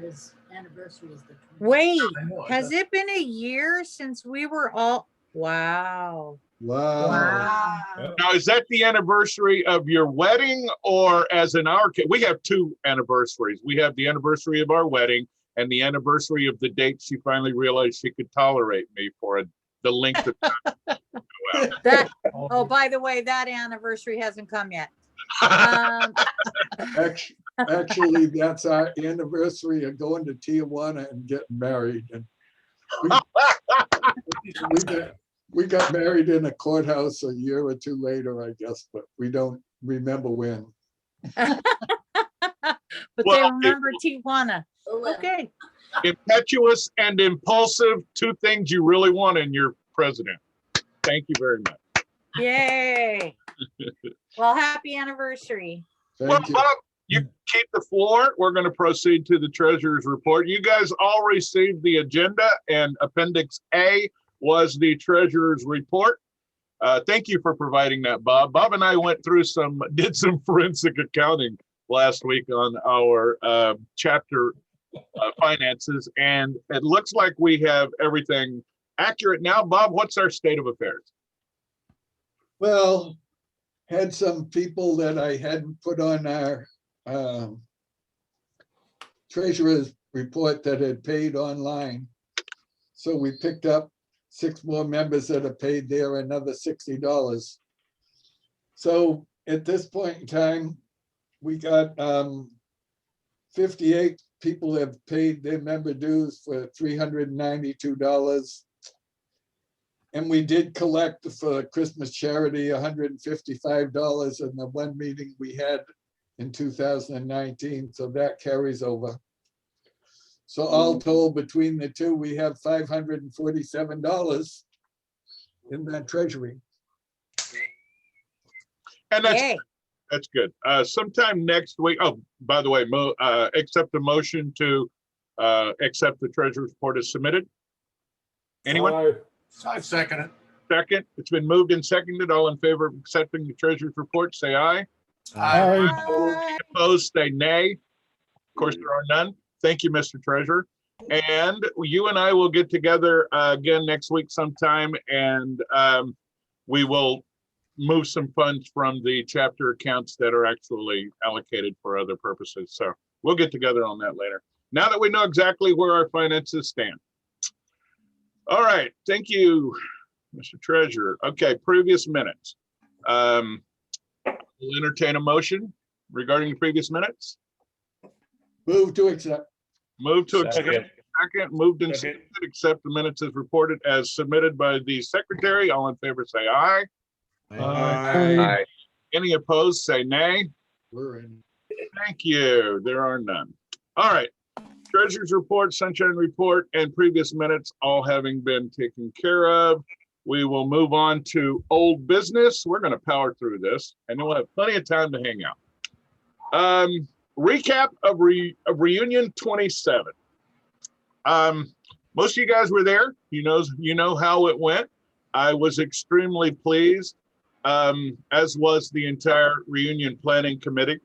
his anniversary is the 20th. Wait, I know, has it been a year since we were all? Wow. Wow. Wow. Now, is that the anniversary of your wedding or as in our case? We have two anniversaries. We have the anniversary of our wedding and the anniversary of the date she finally realized she could tolerate me for the length of time. That, oh, by the way, that anniversary hasn't come yet. Um, Actually, that's our anniversary of going to Tijuana and getting married. And we got married in a courthouse a year or two later, I guess, but we don't remember when. but they Well, remember Tijuana. Okay. Impetuous and impulsive, two things you really want in your president. Thank you very much. Yay. Well, happy anniversary. Well, Thank you. Bob, you keep the floor. We're going to proceed to the treasurer's report. You guys all received the agenda, and Appendix A was the treasurer's report. Thank you for providing that, Bob. Bob and I did some forensic accounting last week on our chapter finances, and it looks like we have everything accurate now. Bob, what's our state of affairs? Well, had some people that I hadn't put on our treasurer's report that had paid online. So we picked up 6 more members that have paid there, another $60. So at this point in time, we got 58 people have paid their member dues for $392. And we did collect for Christmas charity $155 in the one meeting we had in 2019. So that carries over. So all told, between the two, we have $547 in that treasury. And that's good. Sometime next week. Oh, by the way, accept the motion to accept the treasurer's report as submitted. Anyone? I second it. Second. It's been moved and seconded. All in favor of accepting the treasurer's report, say aye. Aye. Opposed, say nay. Of course, there are none. Thank you, Mr. Treasurer. And you and I will get together again next week sometime, and we will move some funds from the chapter accounts that are actually allocated for other purposes. So we'll get together on that later. Now that we know exactly where our finances stand. All right, thank you, Mr. Treasurer. Okay, previous minutes. We'll entertain a motion regarding the previous minutes. Move to accept. Move to accept. Second, moved and seconded, accept the minutes as reported as submitted by the secretary. All in favor, say aye. Aye. Any opposed, say nay. We're in. Thank you. There are none. All right. Treasurer's report, sunshine report, and previous minutes all having been taken care of. We will move on to old business. We're going to power through this, and then we'll have plenty of time to hang out. Recap of Reunion 27. Most of you guys were there. You know how it went. I was extremely pleased, as was the entire reunion planning committee,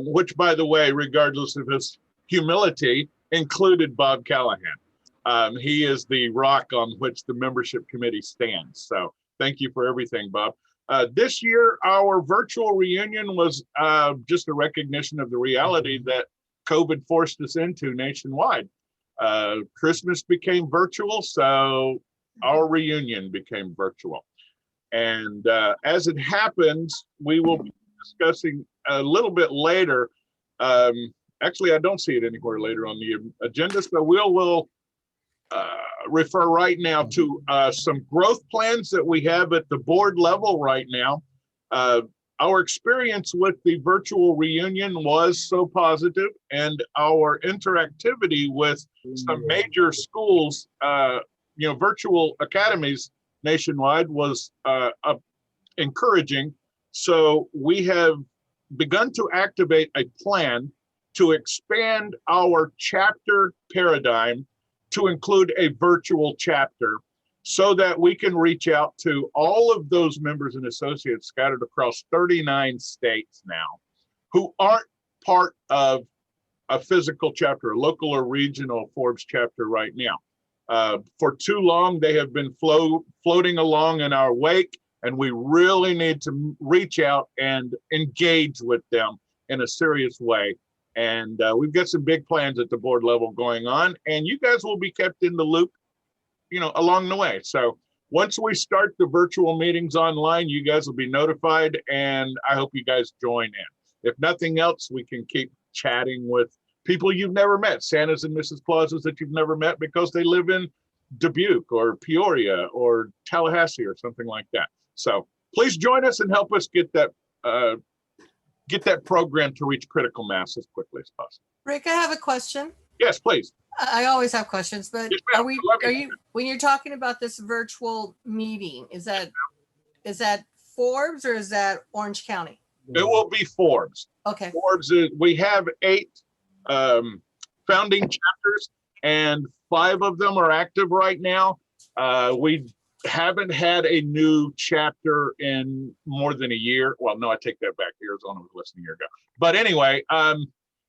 which, by the way, regardless of his humility, included Bob Callahan. He is the rock on which the membership committee stands. So thank you for everything, Bob. This year, our virtual reunion was just a recognition of the reality that COVID forced us into nationwide. Christmas became virtual, so our reunion became virtual. And as it happens, we will be discussing a little bit later. Actually, I don't see it anywhere later on the agenda, so we'll refer right now to some growth plans that we have at the board level right now. Our experience with the virtual reunion was so positive, and our interactivity with some major schools, virtual academies nationwide was encouraging. So we have begun to activate a plan to expand our chapter paradigm to include a virtual chapter so that we can reach out to all of those members and associates scattered across 39 states now who aren't part of a physical chapter, a local or regional Forbes chapter right now. For too long, they have been floating along in our wake, and we really need to reach out and engage with them in a serious way. And we've got some big plans at the board level going on, and you guys will be kept in the loop, along the way. So once we start the virtual meetings online, you guys will be notified, and I hope you guys join in. If nothing else, we can keep chatting with people you've never met, Santas and Mrs. Clauses that you've never met because they live in Dubuque or Peoria or Tallahassee or something like that. So please join us and help us get that program to reach critical mass as quickly as possible. Rick, I have a question. Yes, please. I always have questions, but Yes, are ma'am. you when you're talking about this virtual meeting, is that Forbes or is that Orange County? It will be Forbes. Okay. Forbes, we have 8 founding chapters, and 5 of them are active right now. We haven't had a new chapter in more than a year. Well, no, I take that back. Arizona was less than a year ago. But anyway,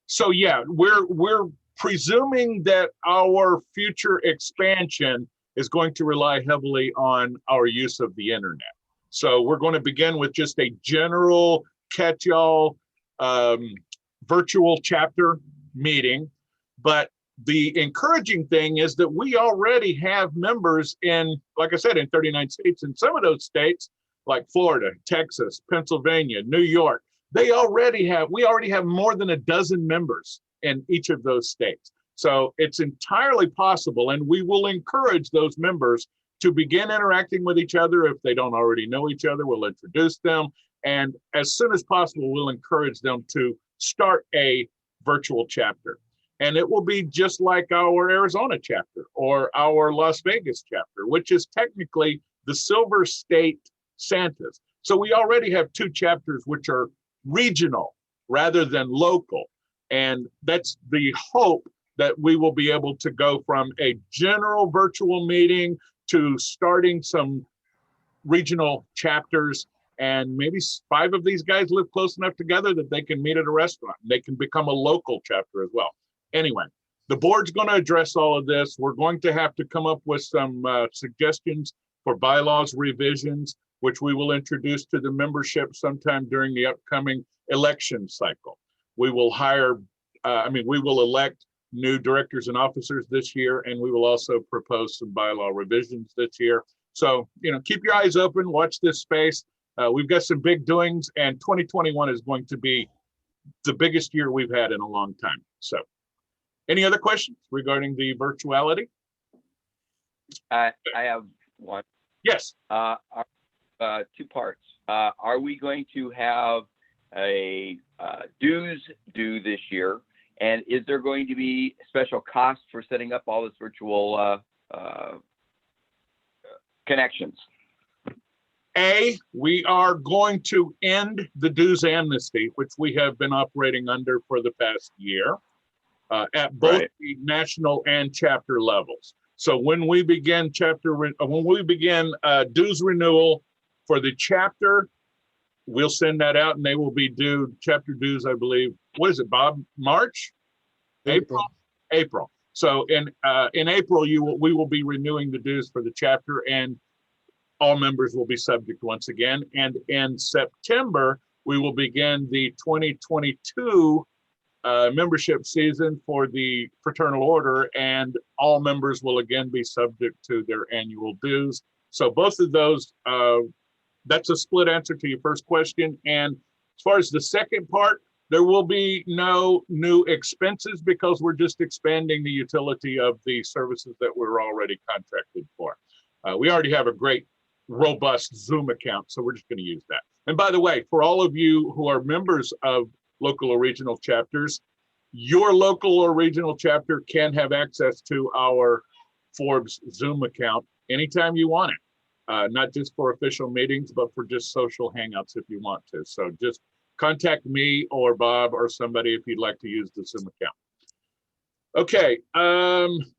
so yeah, we're presuming that our future expansion is going to rely heavily on our use of the internet. So we're going to begin with just a general catch-all virtual chapter meeting, but the encouraging thing is that we already have members in, like I said, in 39 states. And some of those states, like Florida, Texas, Pennsylvania, New York, we already have more than a dozen members in each of those states. So it's entirely possible, and we will encourage those members to begin interacting with each other. If they don't already know each other, we'll introduce them. And as soon as possible, we'll encourage them to start a virtual chapter. And it will be just like our Arizona chapter or our Las Vegas chapter, which is technically the Silver State Santas. So we already have 2 chapters which are regional rather than local. And that's the hope, that we will be able to go from a general virtual meeting to starting some regional chapters. And maybe 5 of these guys live close enough together that they can meet at a restaurant. They can become a local chapter as well. Anyway, the board's going to address all of this. We're going to have to come up with some suggestions for bylaws revisions, which we will introduce to the membership sometime during the upcoming election cycle. We will we will elect new directors and officers this year, and we will also propose some bylaw revisions this year. So, keep your eyes open, watch this space. We've got some big doings, and 2021 is going to be the biggest year we've had in a long time. So, any other questions regarding the virtuality? I have one. Yes. 2 parts. Are we going to have a dues due this year? And is there going to be special costs for setting up all this virtual connections? We are going to end the dues amnesty, which we have been operating under for the past year, at both the national and chapter levels. So when we begin dues renewal for the chapter, we'll send that out, and they will be due chapter dues, I believe. What is it, Bob? March? April. So in April, we will be renewing the dues for the chapter, and all members will be subject once again. And in September, we will begin the 2022 membership season for the Fraternal Order, and all members will again be subject to their annual dues. So both of those, that's a split answer to your first question. And as far as the second part, there will be no new expenses because we're just expanding the utility of the services that we're already contracted for. We already have a great, robust Zoom account, so we're just going to use that. And by the way, for all of you who are members of local or regional chapters, your local or regional chapter can have access to our Forbes Zoom account anytime you want it. Not just for official meetings, but for just social hangouts if you want to. So just contact me or Bob or somebody if you'd like to use the Zoom account. Okay,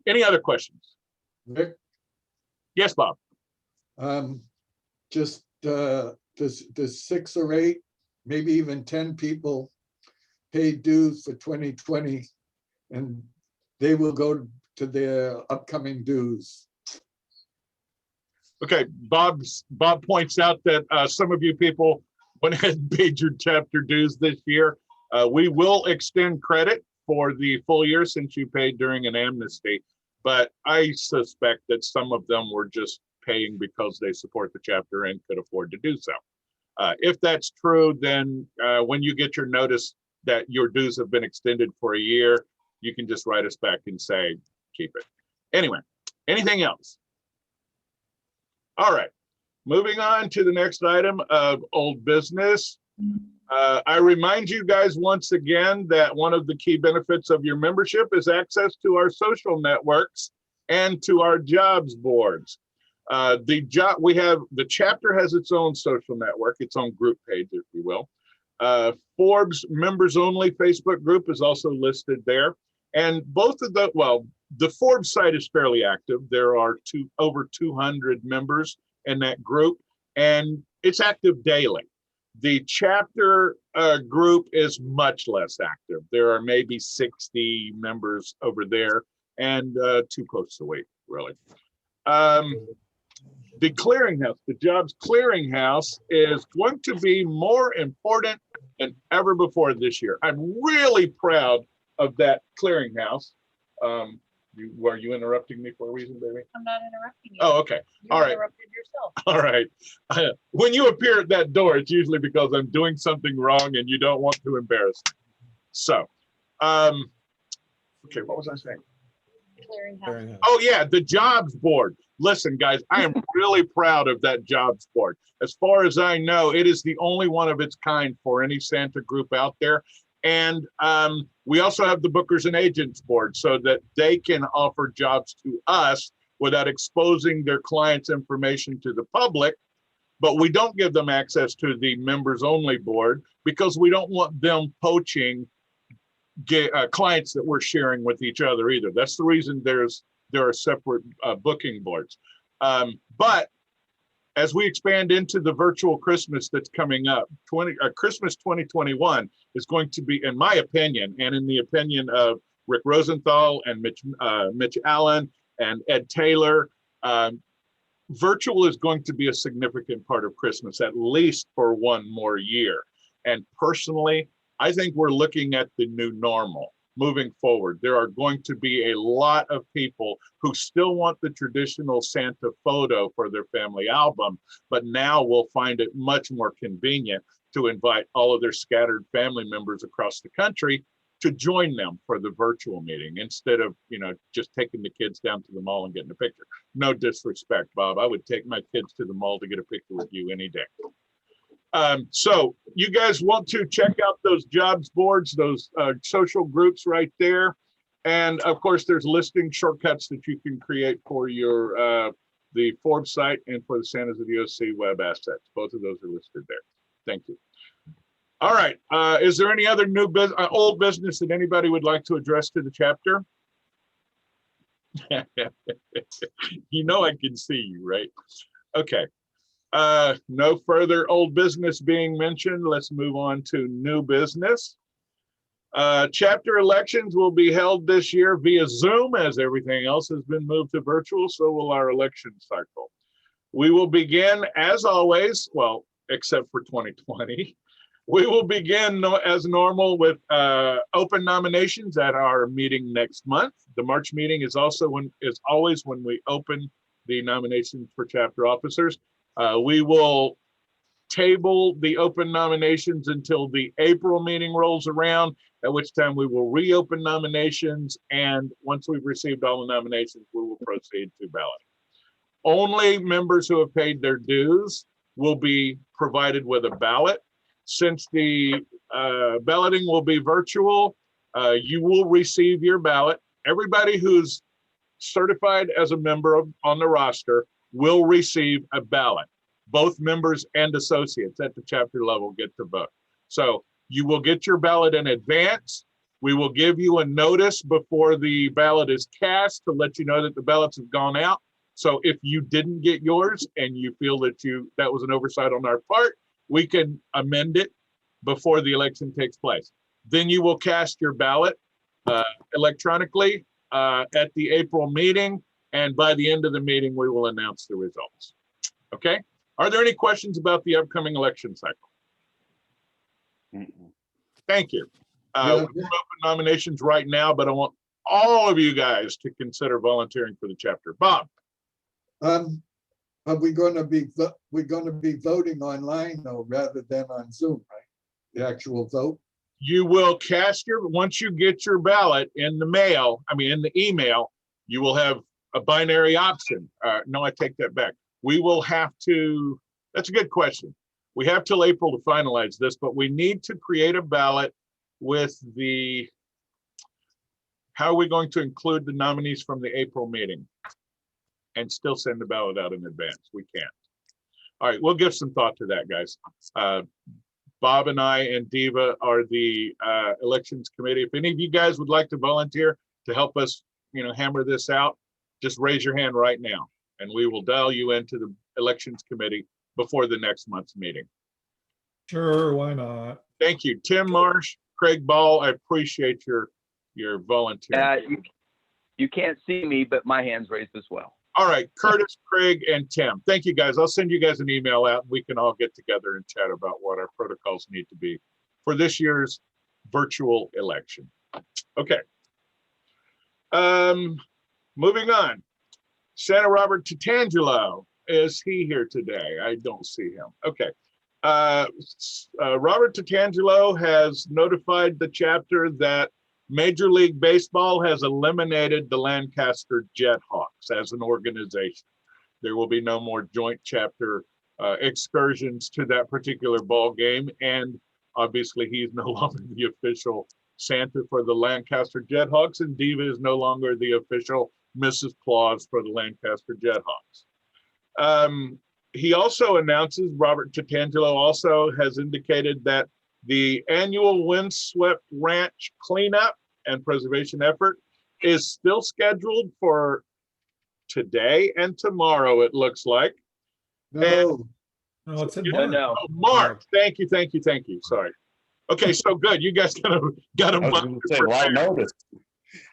any other questions? Rick? Yes, Bob. Just does 6 or 8, maybe even 10 people pay dues for 2020, and they will go to their upcoming dues. Okay, Bob points out that some of you people went ahead and paid your chapter dues this year. We will extend credit for the full year since you paid during an amnesty, but I suspect that some of them were just paying because they support the chapter and could afford to do so. If that's true, then when you get your notice that your dues have been extended for a year, you can just write us back and say, keep it. Anyway, anything else? All right, moving on to the next item of old business. I remind you guys once again that one of the key benefits of your membership is access to our social networks and to our jobs boards. The chapter has its own social network, its own group page, if you will. Forbes members only Facebook group is also listed there. And both of the Forbes site is fairly active. There are over 200 members in that group, and it's active daily. The chapter group is much less active. There are maybe 60 members over there, and 2 posts a week, really. The clearinghouse, the jobs clearinghouse, is going to be more important than ever before this year. I'm really proud of that clearinghouse. Were you interrupting me for a reason, baby? I'm not interrupting you. Oh, okay. You All right. interrupted yourself. All right. When you appear at that door, it's usually because I'm doing something wrong and you don't want to embarrass me. So, okay, what was I saying? Clearinghouse. Oh yeah, the jobs board. Listen, guys, I am really proud of that jobs board. As far as I know, it is the only one of its kind for any Santa group out there. And we also have the bookers and agents board so that they can offer jobs to us without exposing their clients' information to the public. But we don't give them access to the members only board because we don't want them poaching clients that we're sharing with each other either. That's the reason there are separate booking boards. But as we expand into the virtual Christmas that's coming up, Christmas 2021 is going to be, in my opinion, and in the opinion of Rick Rosenthal and Mitch Allen and Ed Taylor, virtual is going to be a significant part of Christmas, at least for one more year. And personally, I think we're looking at the new normal moving forward. There are going to be a lot of people who still want the traditional Santa photo for their family album, but now will find it much more convenient to invite all of their scattered family members across the country to join them for the virtual meeting instead of, just taking the kids down to the mall and getting a picture. No disrespect, Bob. I would take my kids to the mall to get a picture with you any day. So you guys want to check out those jobs boards, those social groups right there. And of course, there's listing shortcuts that you can create for your the Forbes site and for the Santas of the OC web assets. Both of those are listed there. Thank you. All right. Is there any other new old business that anybody would like to address to the chapter? I can see you, right? Okay. No further old business being mentioned. Let's move on to new business. Chapter elections will be held this year via Zoom, as everything else has been moved to virtual, so will our election cycle. We will begin, as always, well, except for 2020, we will begin as normal with open nominations at our meeting next month. The March meeting is always when we open the nominations for chapter officers. We will table the open nominations until the April meeting rolls around, at which time we will reopen nominations. And once we've received all the nominations, we will proceed to balloting. Only members who have paid their dues will be provided with a ballot. Since the balloting will be virtual, you will receive your ballot. Everybody who's certified as a member on the roster will receive a ballot. Both members and associates at the chapter level get to vote. So you will get your ballot in advance. We will give you a notice before the ballot is cast to let you know that the ballots have gone out. So if you didn't get yours and you feel that that was an oversight on our part, we can amend it before the election takes place. Then you will cast your ballot electronically at the April meeting. And by the end of the meeting, we will announce the results. Okay? Are there any questions about the upcoming election cycle? Thank you. We're open nominations right now, but I want all of you guys to consider volunteering for the chapter. Bob. Are we going to be voting online though, rather than on Zoom, right? The actual vote. You will cast once you get your ballot in the mail, in the email, you will have a binary option. No, I take that back. We will have to, that's a good question. We have till April to finalize this, but we need to create a ballot with how are we going to include the nominees from the April meeting and still send the ballot out in advance? We can't. All right, we'll give some thought to that, guys. Bob and I and Diva are the elections committee. If any of you guys would like to volunteer to help us, hammer this out, just raise your hand right now and we will dial you into the elections committee before the next month's meeting. Sure, why not? Thank you. Tim Marsh, Craig Ball, I appreciate your volunteer. You can't see me, but my hand's raised as well. All right, Curtis, Craig, and Tim. Thank you, guys. I'll send you guys an email out. We can all get together and chat about what our protocols need to be for this year's virtual election. Okay. Moving on. Santa Robert Tatangelo, is he here today? I don't see him. Okay. Robert Tatangelo has notified the chapter that Major League Baseball has eliminated the Lancaster Jethawks as an organization. There will be no more joint chapter excursions to that particular ball game, and obviously he's no longer the official Santa for the Lancaster Jethawks, and Diva is no longer the official Mrs. Claus for the Lancaster Jethawks. He also announces, Robert Tatangelo also has indicated that the annual Windswept Ranch cleanup and preservation effort is still scheduled for today and tomorrow, it looks like. No, No, it's in No, March. no. Oh, March. Thank you. Sorry. Okay, so good. You guys got I a was month gonna to say, why prepare. notice?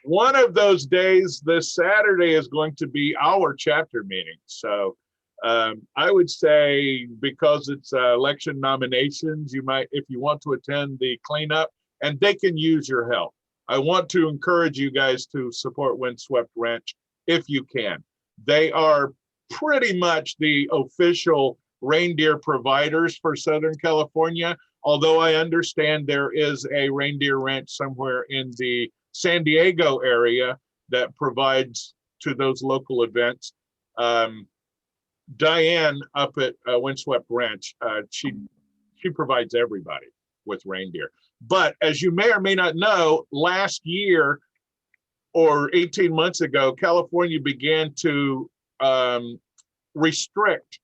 One of those days, this Saturday, is going to be our chapter meeting. So I would say, because it's election nominations, you might, if you want to attend the cleanup, and they can use your help. I want to encourage you guys to support Windswept Ranch if you can. They are pretty much the official reindeer providers for Southern California, although I understand there is a reindeer ranch somewhere in the San Diego area that provides to those local events. Diane up at Windswept Ranch, she provides everybody with reindeer. But as you may or may not know, last year or 18 months ago, California began to restrict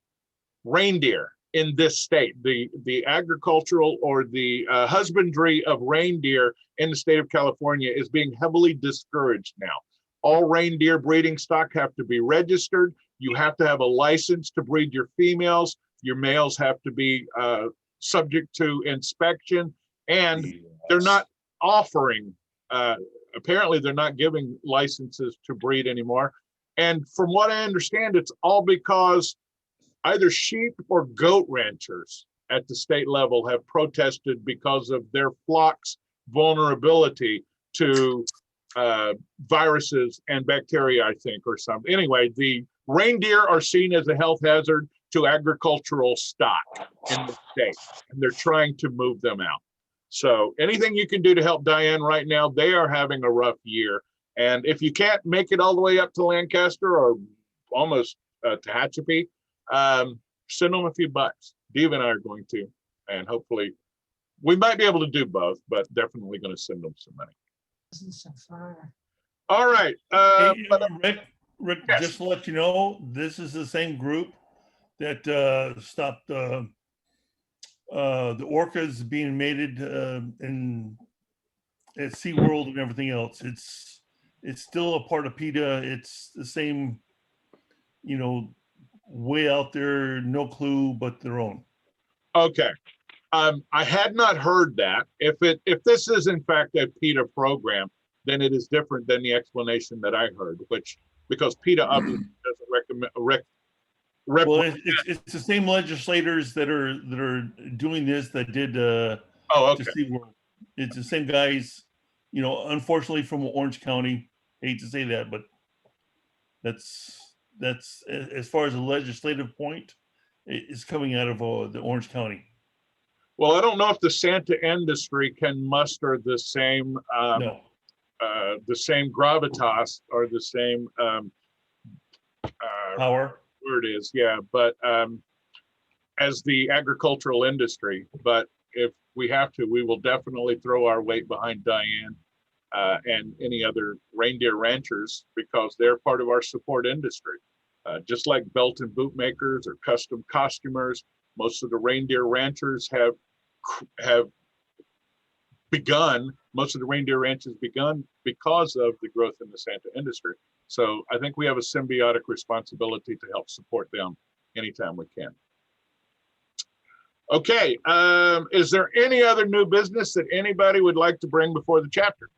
reindeer in this state. The agricultural or the husbandry of reindeer in the state of California is being heavily discouraged now. All reindeer breeding stock have to be registered. You have to have a license to breed your females. Your males have to be subject to inspection, and they're not offering, apparently they're not giving licenses to breed anymore. And from what I understand, it's all because either sheep or goat ranchers at the state level have protested because of their flock's vulnerability to viruses and bacteria, I think, or something. Anyway, the reindeer are seen as a health hazard to agricultural stock in the state, and they're trying to move them out. So anything you can do to help Diane right now, they are having a rough year. And if you can't make it all the way up to Lancaster or almost Tehachapi, send them a few bucks. Diva and I are going to, and hopefully we might be able to do both, but definitely going to send them some money. So far. All right. Hey, Rick, yes. just to let you know, this is the same group that stopped the orcas being mated in at SeaWorld and everything else. It's still a part of PETA. It's the same, way out there, no clue, but their own. Okay. I had not heard that. If this is in fact a PETA program, then it is different than the explanation that I heard, because PETA obviously doesn't recommend. Well, it's the same legislators that are doing this that did okay. to SeaWorld. It's the same guys, unfortunately from Orange County. Hate to say that, but that's as far as a legislative point, it's coming out of the Orange County. Well, I don't know if the Santa industry can muster the same No. The same gravitas or the same Power. word is, yeah, but as the agricultural industry. But if we have to, we will definitely throw our weight behind Diane and any other reindeer ranchers, because they're part of our support industry. Just like belt and boot makers or custom costumers, most of the reindeer ranchers have begun, most of the reindeer ranches begun because of the growth in the Santa industry. So I think we have a symbiotic responsibility to help support them anytime we can. Okay, is there any other new business that anybody would like to bring before the chapter?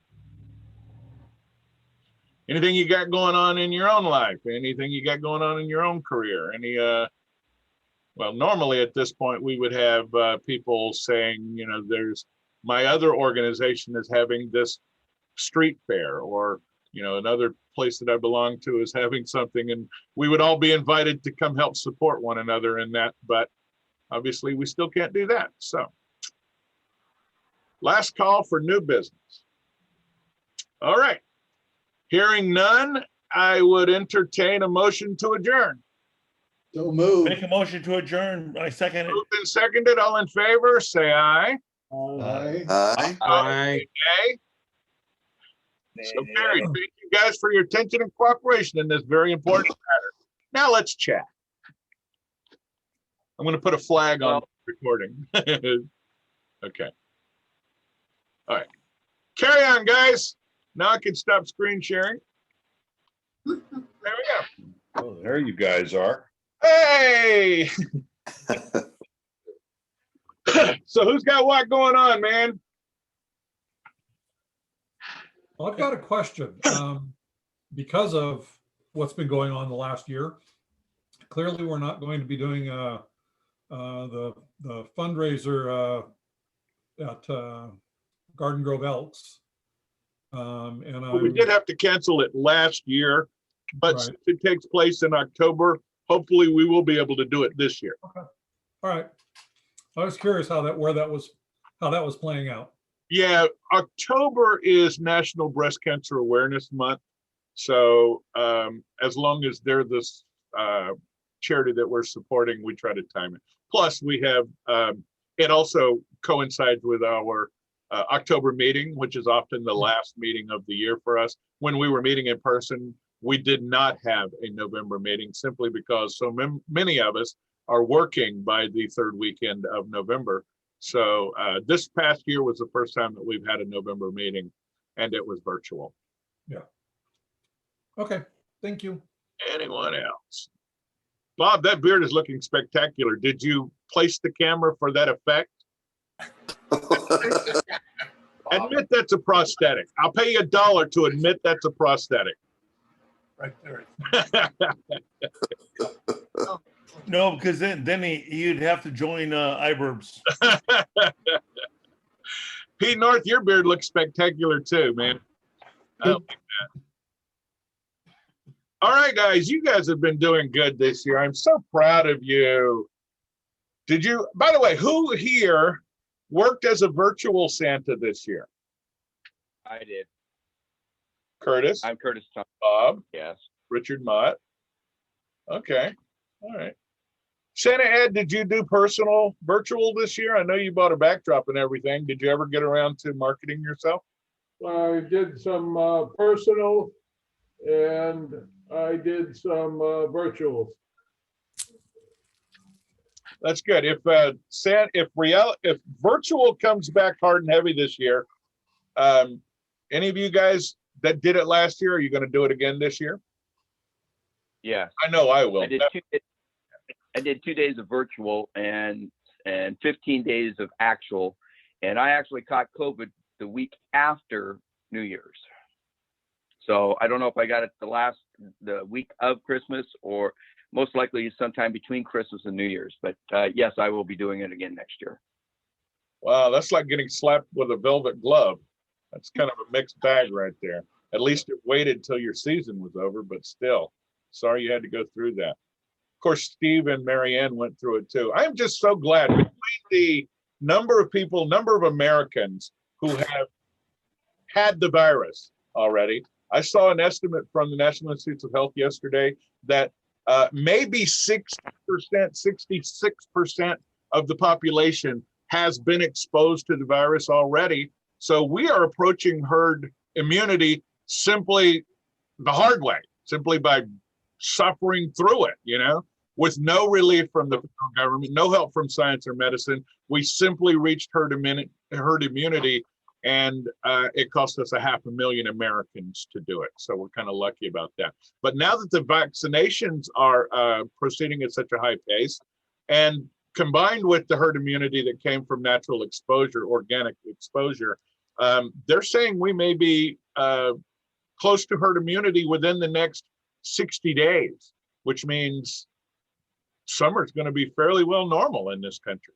Anything you got going on in your own life? Anything you got going on in your own career? Any, well, normally at this point we would have people saying, there's my other organization is having this street fair, or another place that I belong to is having something, and we would all be invited to come help support one another in that, but obviously we still can't do that. So last call for new business. All right. Hearing none, I would entertain a motion to adjourn. So move. Make a motion to adjourn. I second it. Moved and seconded. All in favor, say aye. Aye. Aye. Nay. So carried. Thank you guys for your attention and cooperation in this very important matter. Now let's chat. I'm going to put a flag on recording. Okay. All right. Carry on, guys. Now I can stop screen sharing. There we go. Oh, there you guys are. Hey! So who's got what going on, man? Well, I've got a question. Because of what's been going on the last year, clearly we're not going to be doing the fundraiser at Garden Grove Elks. And We did have to cancel it last year, but Right. since it takes place in October, hopefully we will be able to do it this year. All right. I was curious how that was playing out. Yeah, October is National Breast Cancer Awareness Month. So as long as they're this charity that we're supporting, we try to time it. Plus, we have, it also coincides with our October meeting, which is often the last meeting of the year for us. When we were meeting in person, we did not have a November meeting simply because so many of us are working by the third weekend of November. So this past year was the first time that we've had a November meeting, and it was virtual. Yeah. Okay. Thank you. Anyone else? Bob, that beard is looking spectacular. Did you place the camera for that effect? Admit that's a prosthetic. I'll pay you $1 to admit that's a prosthetic. Right there. No, because then you'd have to join iBurbs. Pete North, your beard looks spectacular too, man. I like that. All right, guys, you guys have been doing good this year. I'm so proud of you. By the way, who here worked as a virtual Santa this year? I did. Curtis? I'm Curtis Thompson. Bob? Yes. Richard Mott? Okay, all right. Santa Ed, did you do personal virtual this year? I know you bought a backdrop and everything. Did you ever get around to marketing yourself? I did some personal and I did some virtuals. That's good. If virtual comes back hard and heavy this year, any of you guys that did it last year, are you going to do it again this year? Yeah. I know I will. I did 2 days of virtual and 15 days of actual, and I actually caught COVID the week after New Year's. So I don't know if I got it the week of Christmas, or most likely sometime between Christmas and New Year's. But yes, I will be doing it again next year. Wow, that's like getting slapped with a velvet glove. That's kind of a mixed bag right there. At least it waited till your season was over, but still, sorry you had to go through that. Of course, Steve and Marianne went through it too. I'm just so glad between the number of Americans who have had the virus already. I saw an estimate from the National Institutes of Health yesterday that maybe 60%, 66% of the population has been exposed to the virus already. So we are approaching herd immunity simply the hard way, simply by suffering through it, with no relief from the federal government, no help from science or medicine. We simply reached herd immunity, and it cost us 500,000 Americans to do it. So we're kind of lucky about that. But now that the vaccinations are proceeding at such a high pace, and combined with the herd immunity that came from natural exposure, organic exposure, they're saying we may be close to herd immunity within the next 60 days, which means summer's going to be fairly well normal in this country.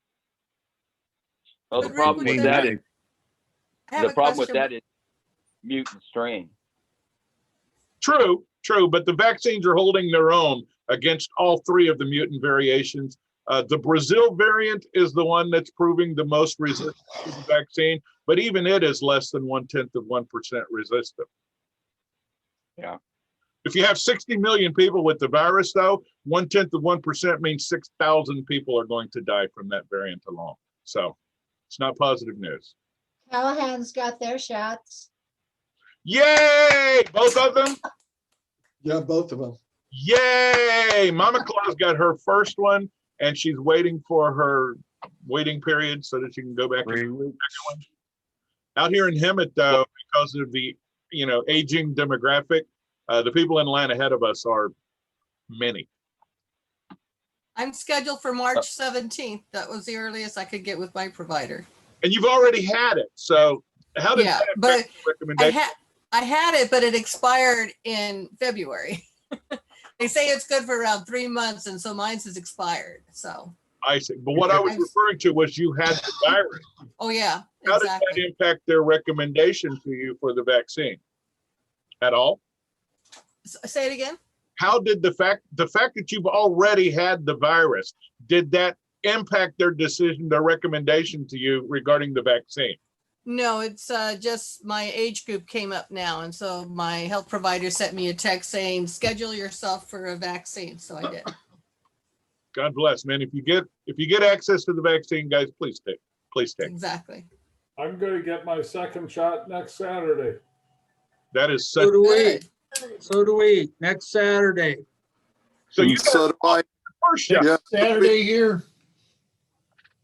Well, the problem with that is mutant strain. True, but the vaccines are holding their own against all three of the mutant variations. The Brazil variant is the one that's proving the most resistant to the vaccine, but even it is less than 0.1% resistant. Yeah. If you have 60 million people with the virus, though, 0.1% means 6,000 people are going to die from that variant alone. So it's not positive news. Callahan's got their shots. Yay! Both of them? Yeah, both of them. Yay! Mama Claus got her first one, and she's waiting for her waiting period so that she can go back and get the second one. Out here in Hemet, though, because of the aging demographic, the people in line ahead of us are many. I'm scheduled for March 17th. That was the earliest I could get with my provider. And you've already had it, so how did Yeah, that but affect the recommendation? I had it, but it expired in February. They say it's good for around 3 months, and so mine's has expired. So I see. But what I was referring to was you had the virus. oh yeah, How exactly. did that impact their recommendation to you for the vaccine? At all? Say it again. How did the fact that you've already had the virus, did that impact their decision, their recommendation to you regarding the vaccine? No, it's just my age group came up now, and so my health provider sent me a text saying schedule yourself for a vaccine. So I did. God bless, man. If you get access to the vaccine, guys, please take. Exactly. I'm gonna get my second shot next Saturday. That is So such. do we. Good. So do we. Next Saturday. So you So do I. first shot. Yeah. Saturday here.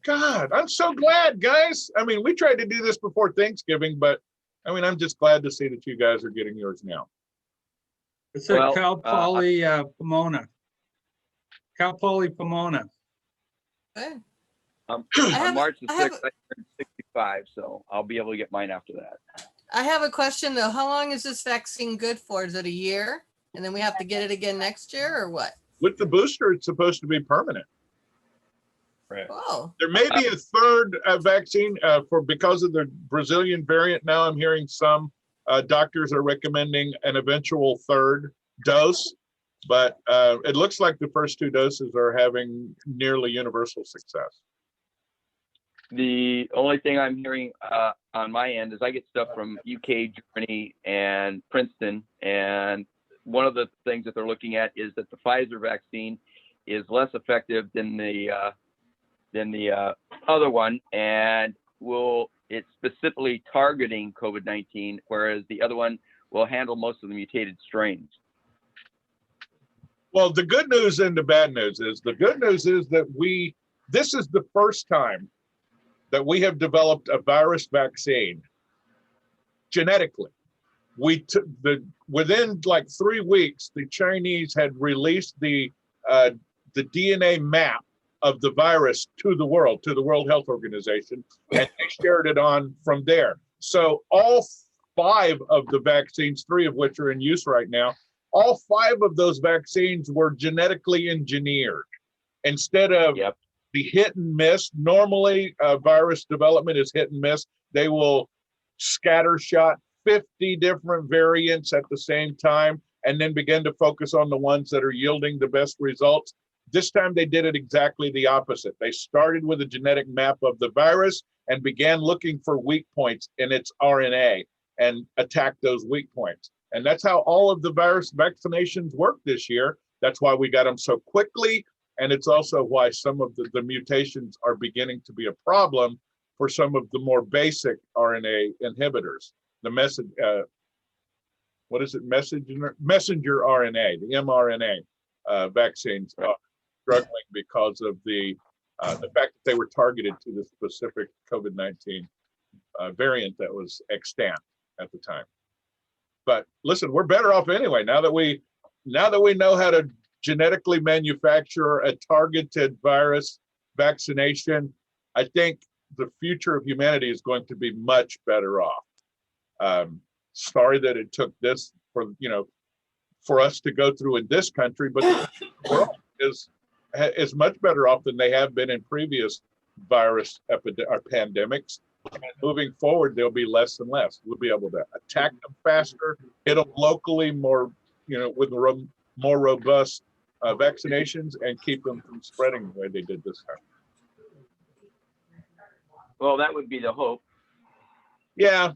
God, I'm so glad, guys. I mean, we tried to do this before Thanksgiving, but I mean, I'm just glad to see that you guys are getting yours now. It's at Well, Cal Poly Pomona. Cal Poly Pomona. Good. On have- March the I have 6th, I turned 65, so I'll be able to get mine after that. I have a question though. How long is this vaccine good for? Is it a year? And then we have to get it again next year or what? With the booster, it's supposed to be permanent. Right. Oh, There may be a third vaccine because of the Brazilian variant. Now I'm hearing some doctors are recommending an eventual third dose, but it looks like the first 2 doses are having nearly universal success. The only thing I'm hearing on my end is I get stuff from UK, Germany, and Princeton. And one of the things that they're looking at is that the Pfizer vaccine is less effective than the other one, and it's specifically targeting COVID-19, whereas the other one will handle most of the mutated strains. Well, the good news and the bad news is that this is the first time that we have developed a virus vaccine genetically. Within like 3 weeks, the Chinese had released the DNA map of the virus to the World Health Organization, and they shared it on from there. So all 5 of the vaccines, 3 of which are in use right now, all 5 of those vaccines were genetically engineered. Instead of the hit and miss, normally virus development is hit and miss. They will scatter shot 50 different variants at the same time and then begin to focus on the ones that are yielding the best results. This time they did it exactly the opposite. They started with a genetic map of the virus and began looking for weak points in its RNA and attacked those weak points. And that's how all of the virus vaccinations work this year. That's why we got them so quickly. And it's also why some of the mutations are beginning to be a problem for some of the more basic RNA inhibitors. The messenger RNA, the mRNA vaccines are struggling because of the fact that they were targeted to the specific COVID-19 variant that was extant at the time. But listen, we're better off anyway. Now that we know how to genetically manufacture a targeted virus vaccination, I think the future of humanity is going to be much better off. Sorry that it took this for us to go through in this country, but the world is much better off than they have been in previous virus pandemics. And moving forward, there'll be less and less. We'll be able to attack them faster, hit them locally more with more robust vaccinations and keep them from spreading the way they did this time. Well, that would be the hope. Yeah.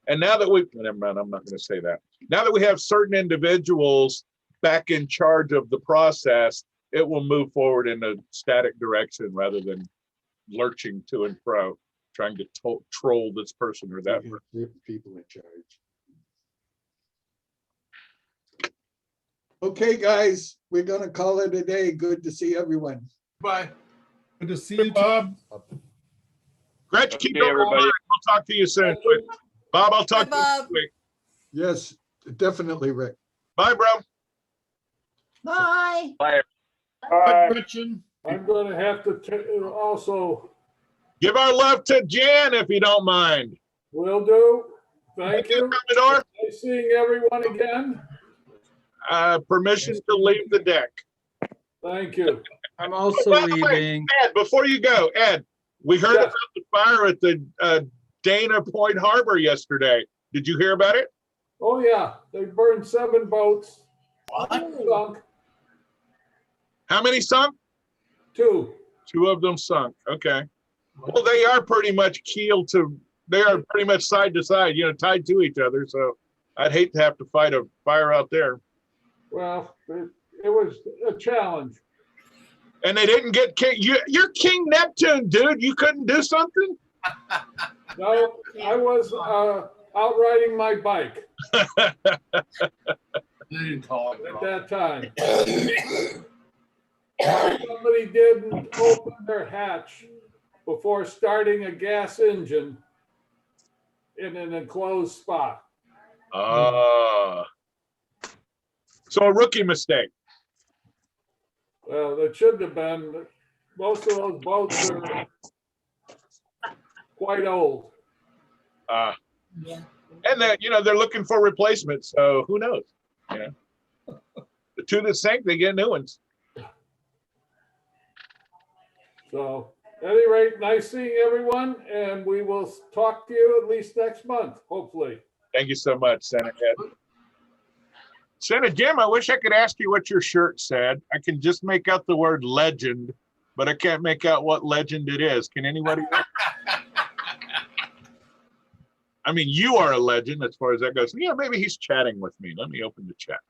And now that never mind, I'm not going to say that. Now that we have certain individuals back in charge of the process, it will move forward in a static direction rather than lurching to and fro, trying to troll this person or that person. People in charge. Okay, guys, we're gonna call it a day. Good to see everyone. Bye. Good to see you, Bob. Gretchen, keep Okay, going. everybody. We'll talk to you soon. Bob, I'll talk Bye, to you Bob. next week. Yes, definitely, Rick. Bye, bro. Bye. Bye. Bye, Gretchen. I'm gonna have to also, Give our love to Jan if you don't mind. will do. Thank you. Commodore. Nice seeing everyone again. Permission to leave the deck. Thank you. I'm also By the way, leaving. Ed, before you go, Ed, we heard Yes. about the fire at the Dana Point Harbor yesterday. Did you hear about it? Oh, yeah, they burned 7 boats. Sunk How many sunk? 2. 2 of them sunk. Okay. Well, they are pretty much they are pretty much side to side, tied to each other. So I'd hate to have to fight a fire out there. Well, it was a challenge. And they didn't get King. You're King Neptune, dude. You couldn't do something? No, I was out riding my bike They didn't call it. at that time. Somebody didn't open their hatch before starting a gas engine in an enclosed spot. So a rookie mistake. Well, it shouldn't have been. Most of those boats are quite old. And then, they're looking for replacements. So who knows? The 2 that sank, they get new ones. So, at any rate, nice seeing everyone, and we will talk to you at least next month, hopefully. Thank you so much, Senator Ed. Senator Jim, I wish I could ask you what your shirt said. I can just make out the word legend, but I can't make out what legend it is. Can anybody? I mean, you are a legend as far as that goes. Yeah, maybe he's chatting with me. Let me open the chat.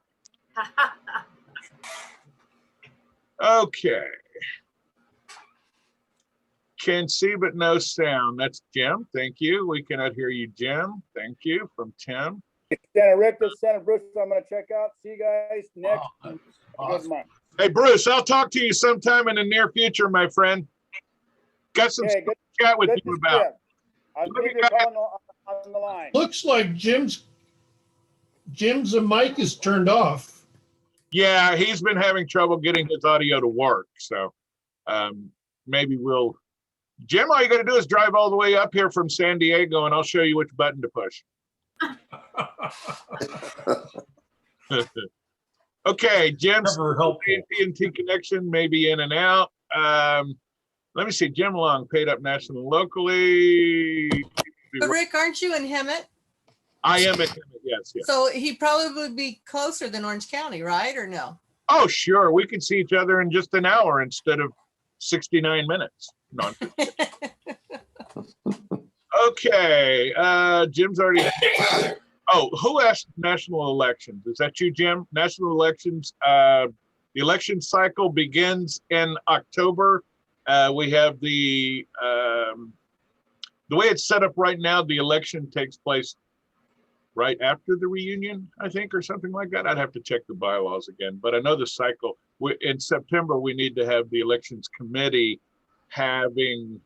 Okay. Can see but no sound. That's Jim. Thank you. We cannot hear you, Jim. Thank you from Tim. Senator Rick, this is Senator Bruce. I'm going to check out. See you guys next. Good month. Hey, Bruce, I'll talk to you sometime in the near future, my friend. Got some stuff to chat with you about. I'll give you a call on the line. Looks like Jim's mic is turned off. Yeah, he's been having trouble getting his audio to work. So maybe we'll. Jim, all you got to do is drive all the way up here from San Diego, and I'll show you which button to push. Okay, Jim's AT&T connection may be in and out. Let me see. Jim Long paid up national and locally. But Rick, aren't you in Hemet? I am in Hemet, yes. So he probably would be closer than Orange County, right? Or no? Oh, sure. We can see each other in just an hour instead of 69 minutes. No. Okay. Jim's already. Oh, who asked national elections? Is that you, Jim? National elections. The election cycle begins in October. We have the way it's set up right now, the election takes place right after the reunion, I think, or something like that. I'd have to check the bylaws again, but I know the cycle. In September, we need to have the elections committee having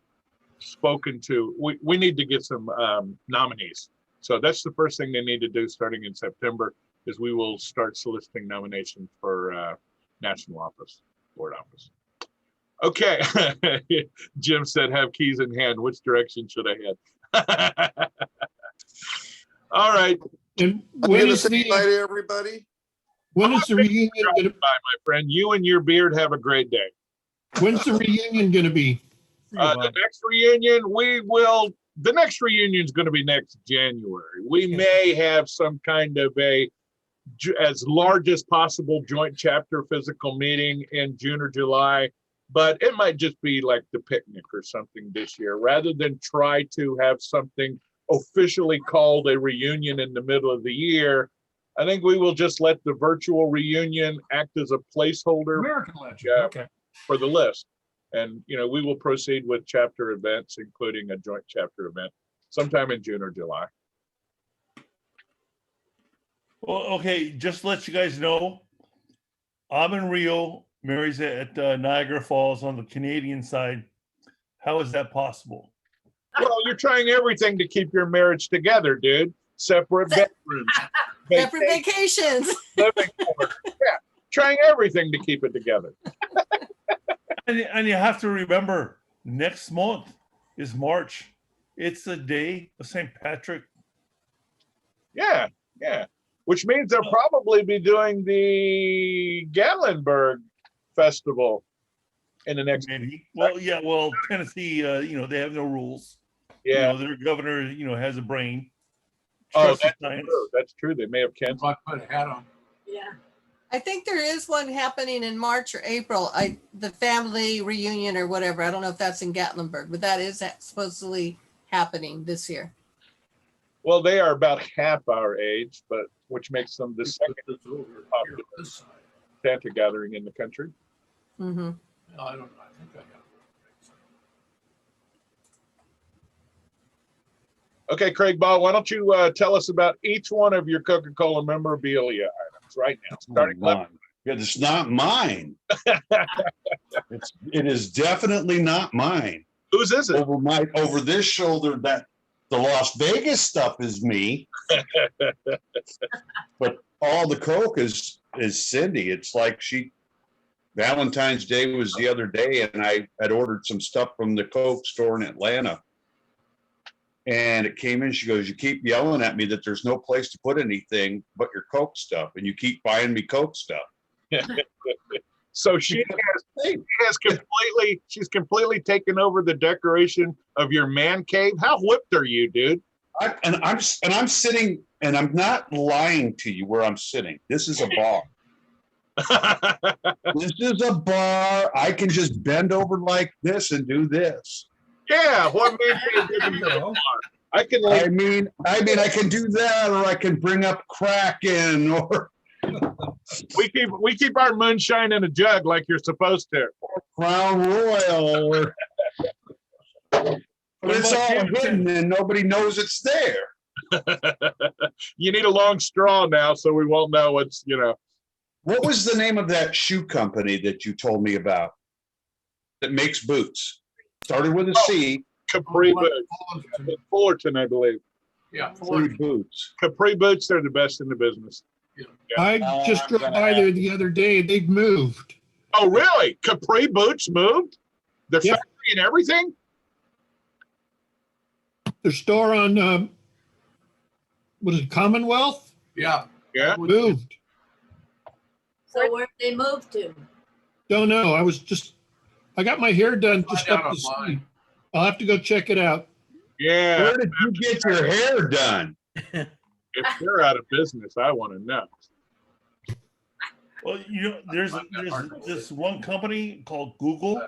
spoken to, we need to get some nominees. So that's the first thing they need to do starting in September is we will start soliciting nominations for national office, board office. Okay. Jim said have keys in hand. Which direction should I head? All right. And when is the Bye to everybody. When is the reunion going to? Bye, my friend. You and your beard have a great day. When's the reunion going to be? The next reunion, the next reunion is going to be next January. We may have some kind of a as large as possible joint chapter physical meeting in June or July, but it might just be like the picnic or something this year, rather than try to have something officially called a reunion in the middle of the year. I think we will just let the virtual reunion act as a placeholder American legend, okay. for the list. And, you know, we will proceed with chapter events, including a joint chapter event sometime in June or July. Well, okay, just to let you guys know, I'm in Rio, Mary's at Niagara Falls on the Canadian side. How is that possible? Well, you're trying everything to keep your marriage together, dude. Separate bedrooms. Separate vacations. Living quarters. Yeah, trying everything to keep it together. And you have to remember, next month is March. It's the day of St. Patrick. Yeah, yeah. Which means they'll probably be doing the Gatlinburg Festival in the next. Maybe. Well, yeah. Well, Tennessee, you know, they have no rules. Yeah. You know, their governor, you know, has a brain. Oh, Trust the that's science. true. That's true. They may have canceled. Put a hat on. Yeah. I think there is one happening in March or April. The family reunion or whatever. I don't know if that's in Gatlinburg, but that is supposedly happening this year. Well, they are about half our age, but which makes them the second popular Santa gathering in the country. Mm-hmm. No, I don't know. I think I got it. Okay, Craig Ball, why don't you tell us about each one of your Coca-Cola memorabilia items right now? Starting left. It's not mine. It is definitely not mine. Whose is it? Over this shoulder, that the Las Vegas stuff is me. But all the Coke is Cindy. It's like Valentine's Day was the other day, and I had ordered some stuff from the Coke store in Atlanta. And it came in, she goes, "You keep yelling at me that there's no place to put anything but your Coke stuff, and you keep buying me Coke stuff." So she's completely taken over the decoration of your man cave. How whipped are you, dude? I'm sitting, and I'm not lying to you where I'm sitting. This is a bar. This is a bar. I can just bend over like this and do this. Yeah, what made you I can. I mean, I can do that, or I can bring up Kraken, or we keep our moonshine in a jug like you're supposed to. Or Crown Royal, or but it's all hidden and nobody knows it's there. You need a long straw now, so we won't know what's, you know. What was the name of that shoe company that you told me about that makes boots? Started with a C. Capri Boots. Fullerton, I believe. Yeah, Capri Boots. Capri Boots, they're the best in the business. Yeah. I just drove by there the other day. They've moved. Oh, really? Capri Boots moved? The factory and everything? The store on, what is it, Commonwealth? Yeah. Yeah. Moved. So where'd they move to? Don't know. I got my hair done just up the street. I'll have to go check it out. Yeah. Where did you get your hair done? If they're out of business, I want to know. Well, you know, there's this one company called Google.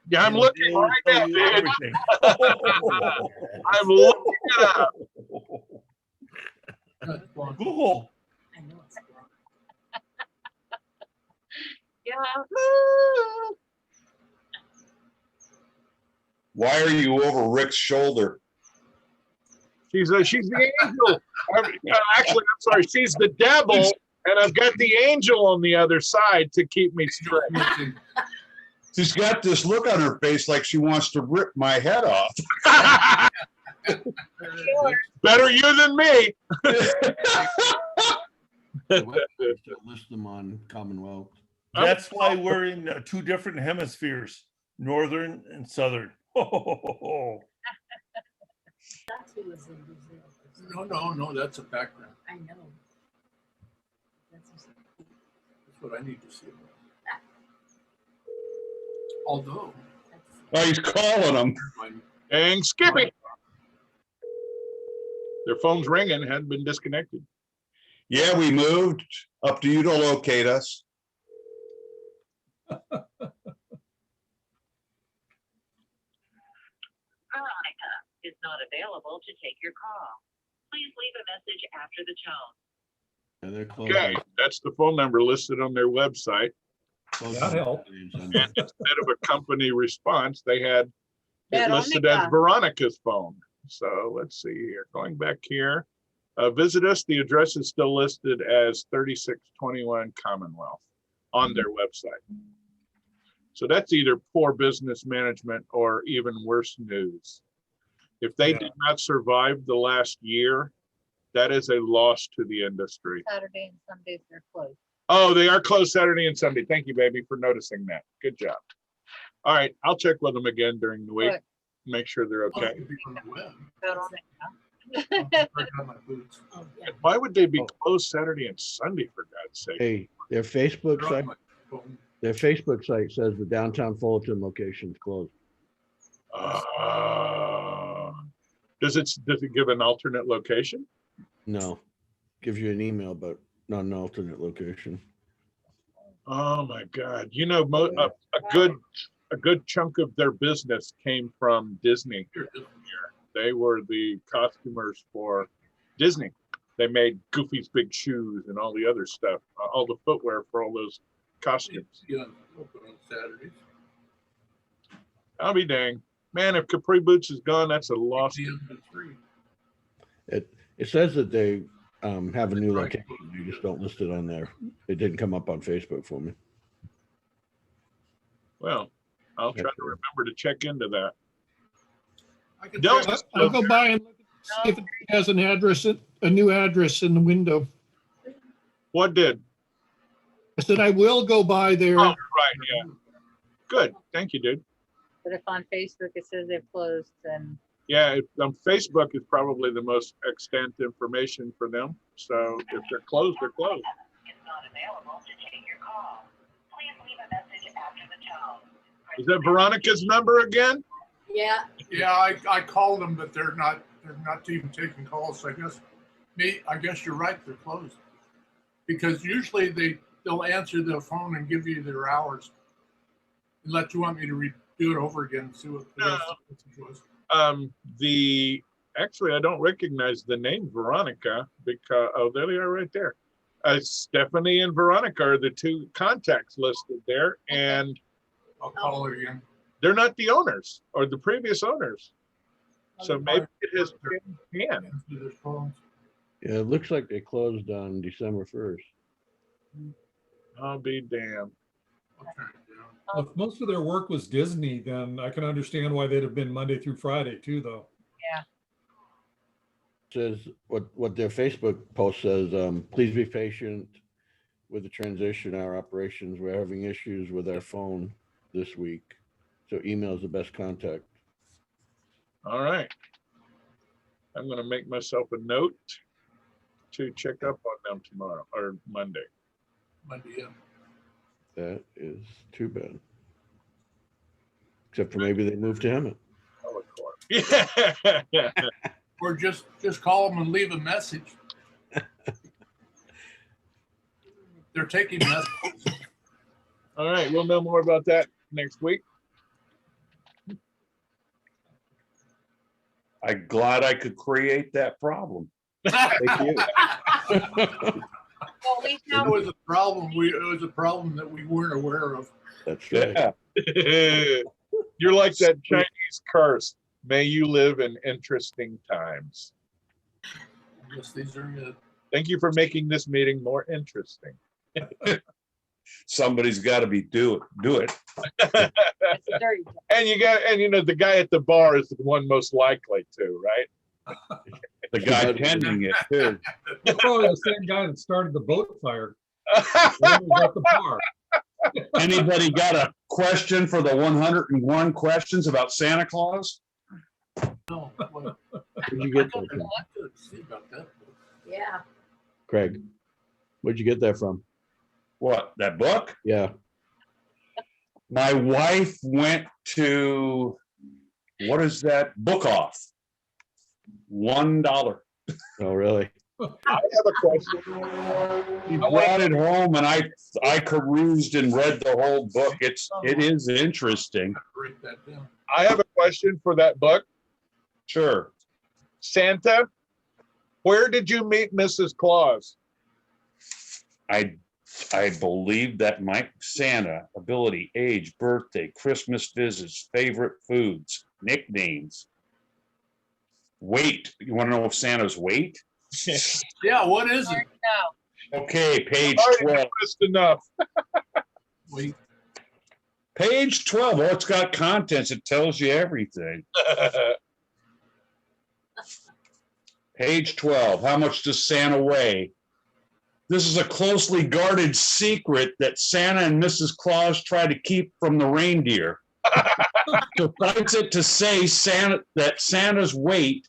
Yeah, I'm looking right now, dude. Everything. I'm looking it up. Google. Yeah. Why are you over Rick's shoulder? She's the angel. Actually, I'm sorry. She's the devil, and I've got the angel on the other side to keep me straight. She's got this look on her face like she wants to rip my head off. Better you than me. List them on Commonwealth. That's why we're in two different hemispheres, northern and southern. That's who was in Brazil. No, that's a background. I know. That's what I need to see. Although. Oh, he's calling them. And Skippy. Their phone's ringing, hadn't been disconnected. Yeah, we moved. Up to you to locate us. Veronica is not available to take your call. Please leave a message after the tone. And they're closed. Okay, that's the phone number listed on their website. That helped. And instead of a company response, they had it listed as Veronica. Veronica's phone. So let's see here, going back here. Visit us, the address is still listed as 3621 Commonwealth on their website. So that's either poor business management or even worse news. If they did not survive the last year, that is a loss to the industry. Saturday and Sundays they're closed. Oh, they are closed Saturday and Sunday. Thank you, baby, for noticing that. Good job. All right, I'll check with them again during the week. Good. Make sure they're okay. Why would they be closed Saturday and Sunday, for God's sake? Hey, their Facebook site says the downtown Fullerton location is closed. Does it give an alternate location? No, gives you an email, but not an alternate location. Oh my God! You know, a good chunk of their business came from Disney. They were the costumers for Disney. They made Goofy's Big Shoes and all the other stuff, all the footwear for all those costumes. Yeah, open on Saturdays. I'll be dang. Man, if Capri Boots is gone, that's a loss. It says that they have a new location. You just don't list it on there. It didn't come up on Facebook for me. Well, I'll try to remember to check into that. I'll go by and look see if it has an address, a new address in the window. What did? I said I will go by there. Oh, right, yeah. Good, thank you, dude. But if on Facebook it says they're closed, then Yeah, Facebook is probably the most extant information for them. So if they're closed, they're closed. Is that Veronica's number again? Yeah. Yeah, I called them, but they're not even taking calls. So I guess you're right, they're closed. Because usually they'll answer the phone and give you their hours. Unless you want me to do it over again and see what the rest of the message was. Actually, I don't recognize the name Veronica because, oh, there they are right there. Stephanie and Veronica are the two contacts listed there, and I'll call her again. They're not the owners or the previous owners. So maybe it has changed hands. Yeah, it looks like they closed on December 1st. I'll be damned. If most of their work was Disney, then I can understand why they'd have been Monday through Friday too, though. yeah. Says what their Facebook post says, please be patient with the transition. Our operations, we're having issues with our phone this week. So email is the best contact. All right. I'm going to make myself a note to check up on them tomorrow or Monday. Monday, yeah. That is too bad. Except for maybe they moved to Emmett. Yeah. Or just call them and leave a message. They're taking messages. All right. We'll know more about that next week. I'm glad I could create that problem. Thank you. Well, we It was a problem. It was a problem that we weren't aware of. That's right. Yeah. You're like that Chinese curse. May you live in interesting times. Yes, these are good. Thank you for making this meeting more interesting. Somebody's got to be do it. And you know the guy at the bar is the one most likely to, right? The guy tending it too. It's probably the same guy that started the boat fire. Was at the bar. Anybody got a question for the 101 questions about Santa Claus? No, what? Where'd you get that from? See about that. Yeah. Craig, where'd you get that from? What, that book? Yeah. My wife went to, what is that? Book Off. $1. Oh, really? I have a question. He brought it home and I perused and read the whole book. It is interesting. Break that down. I have a question for that book. Sure. Santa, where did you meet Mrs. Claus? I believe that my Santa ability, age, birthday, Christmas visits, favorite foods, nicknames, weight. You want to know if Santa's weight? Yeah, what is it? Okay, page Already 12. noticed enough. Wait. Page 12. Oh, it's got contents. It tells you everything. Page 12. How much does Santa weigh? This is a closely guarded secret that Santa and Mrs. Claus try to keep from the reindeer. Suffice it to say that Santa's weight,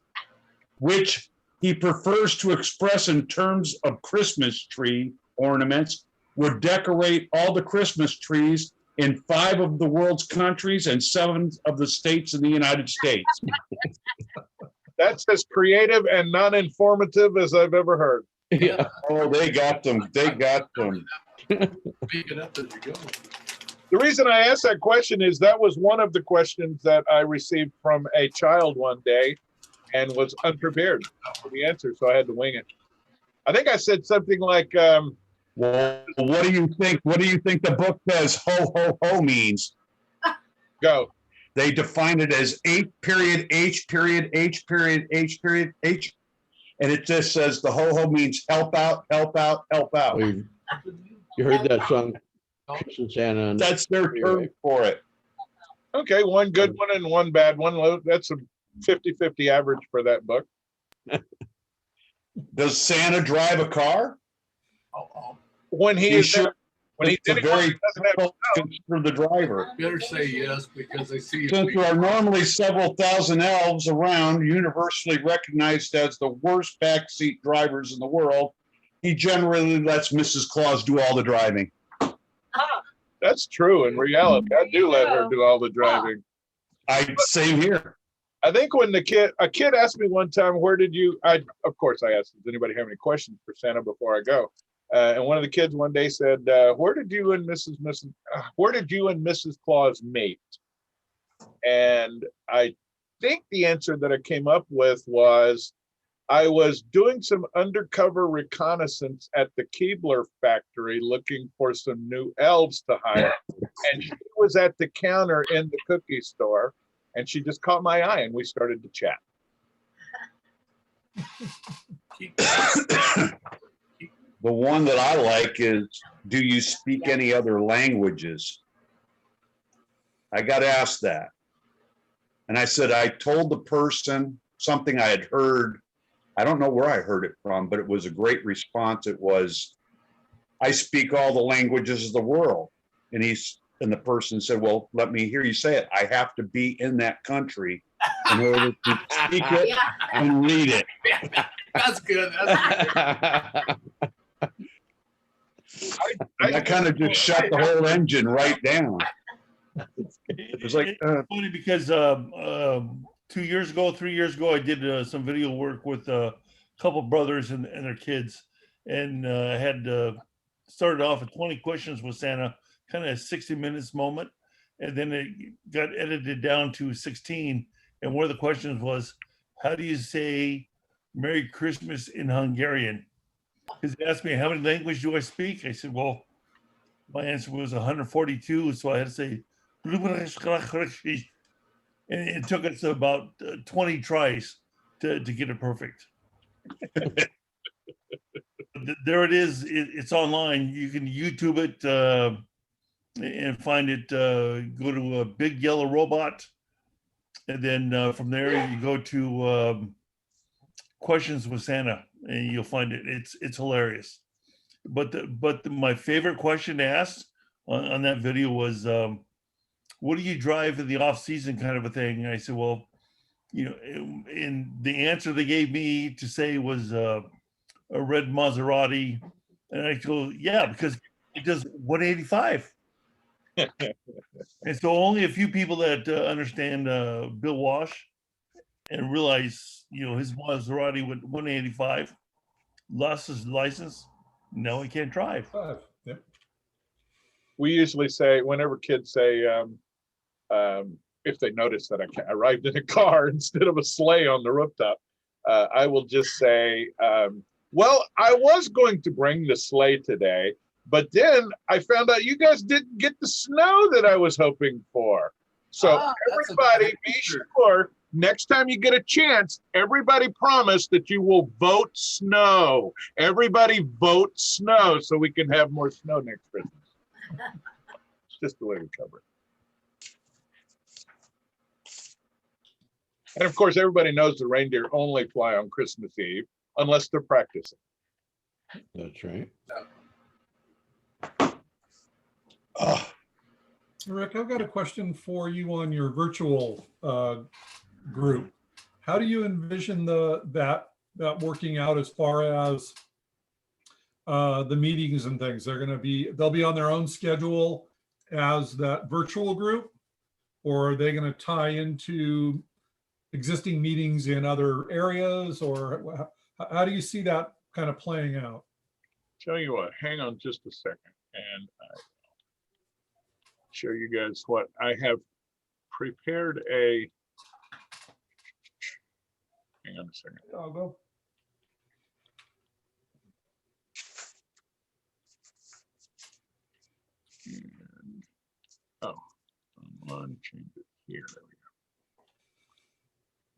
which he prefers to express in terms of Christmas tree ornaments, would decorate all the Christmas trees in 5 of the world's countries and 7 of the states in the United States. That's as creative and non-informative as I've ever heard. Yeah. Oh, they got them. They got them. Pick it up as you go. The reason I asked that question is that was one of the questions that I received from a child one day and was unprepared for the answer, so I had to wing it. I think I said something like, well, what do you think? What do you think the book says ho, ho, ho means? Go. They define it as H period, H period, H period, H period, H. And it just says the ho, ho means help out, help out, help out. Well, you heard that song, Santa. And that's their term for it. Okay, one good one and one bad one. That's a 50-50 average for that book. Does Santa drive a car? When he is sure, there, when he it's a very difficult for the driver. Better say yes because I see. Since there are normally several thousand elves around, universally recognized as the worst backseat drivers in the world, he generally lets Mrs. Claus do all the driving. That's true. In reality, I do let her do all the driving. Same here. I think when a kid asked me one time, of course I asked, does anybody have any questions for Santa before I go? And one of the kids one day said, where did you and Mrs. Claus meet? And I think the answer that I came up with was, I was doing some undercover reconnaissance at the Keebler factory looking for some new elves to hire. And she was at the counter in the cookie store and she just caught my eye and we started to chat. The one that I like is, do you speak any other languages? I got asked that. And I said, I told the person something I had heard. I don't know where I heard it from, but it was a great response. It was, I speak all the languages of the world. And the person said, well, let me hear you say it. I have to be in that country in order to speak it and read it. That's good. That's good. That kind of just shut the whole engine right down. It was like funny because 3 years ago, I did some video work with a couple brothers and their kids, and I had started off at 20 questions with Santa, kind of a 60 minutes moment, and then it got edited down to 16. And one of the questions was, how do you say Merry Christmas in Hungarian? Because he asked me, how many languages do I speak? I said, well, my answer was 142. So I had to say, and it took us about 20 tries to get it perfect. There it is. It's online. You can YouTube it and find it. Go to a Big Yellow Robot. And then from there, you go to Questions with Santa, and you'll find it. It's hilarious. But my favorite question to ask on that video was, what do you drive in the off season, kind of a thing? And I said, well, and the answer they gave me to say was a red Maserati, and I go, yeah, because it does 185. And so only a few people that understand Bill Walsh and realize, his Maserati went 185. lost his license. No, he can't drive. Yep. We usually say, whenever kids say, if they notice that I arrived in a car instead of a sleigh on the rooftop, I will just say, well, I was going to bring the sleigh today, but then I found out you guys didn't get the snow that I was hoping for. So everybody be sure, next time you get a chance, everybody promise that you will vote snow. Everybody vote snow so we can have more snow next Christmas. It's just the way we cover it. And of course, everybody knows the reindeer only fly on Christmas Eve unless they're practicing. That's right. Rick, I've got a question for you on your virtual group. How do you envision that working out as far as the meetings and things? They'll be on their own schedule as that virtual group, or are they going to tie into existing meetings in other areas, or how do you see that kind of playing out? Tell you what, hang on just a second, and I'll show you guys what I have prepared. Hang on a second. I'll go. And, oh, online, change it here. There we go.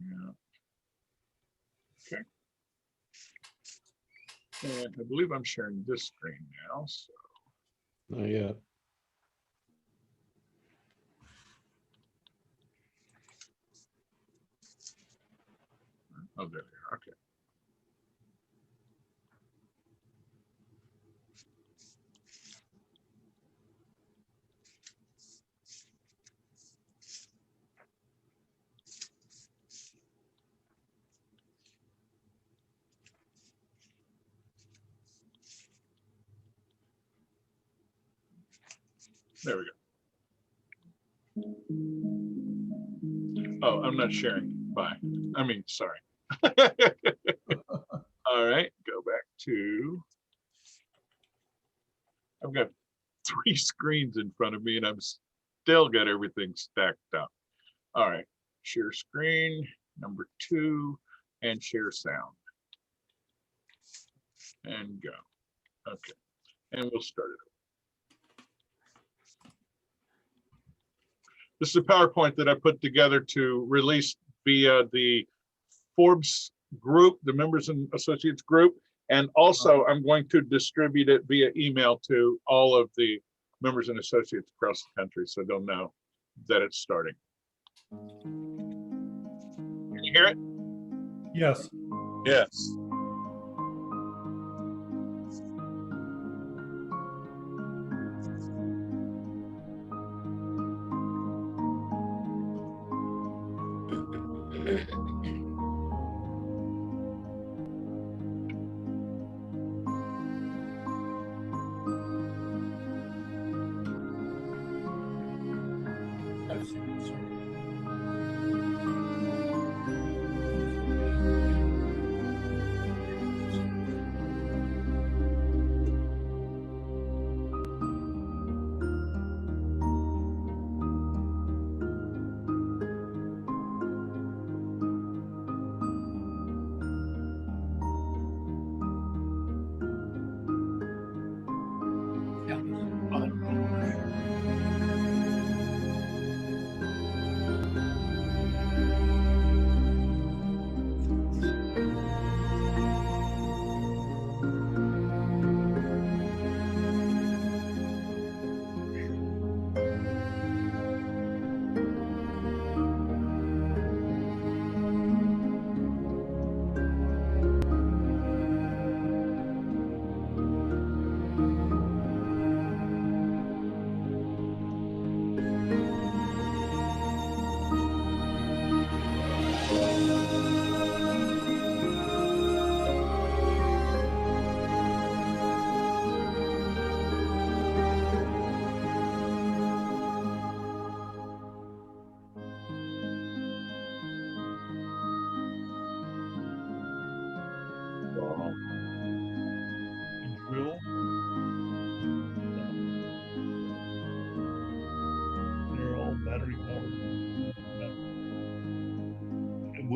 Yeah. Okay. And I believe I'm sharing this screen now. So. Not yet. Oh, there we are. Okay. There we go. Oh, I'm not sharing. Bye. I mean, sorry. All right, go back to, I've got 3 screens in front of me and I'm still got everything stacked up. All right, share screen, number 2, and share sound. And go. Okay, and we'll start it. This is a PowerPoint that I put together to release via the Forbes group, the members and associates group, and also I'm going to distribute it via email to all of the members and associates across the country so they'll know that it's starting. Can you hear it? Yes. Yes.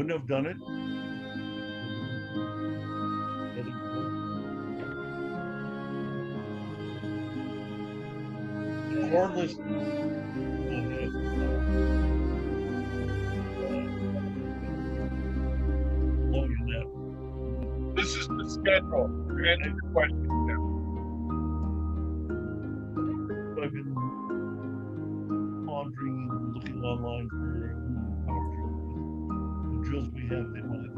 wouldn't have done it. Cordless. This is the schedule. To answer your question, Tim. I've been pondering and looking online for the drills we have. They might have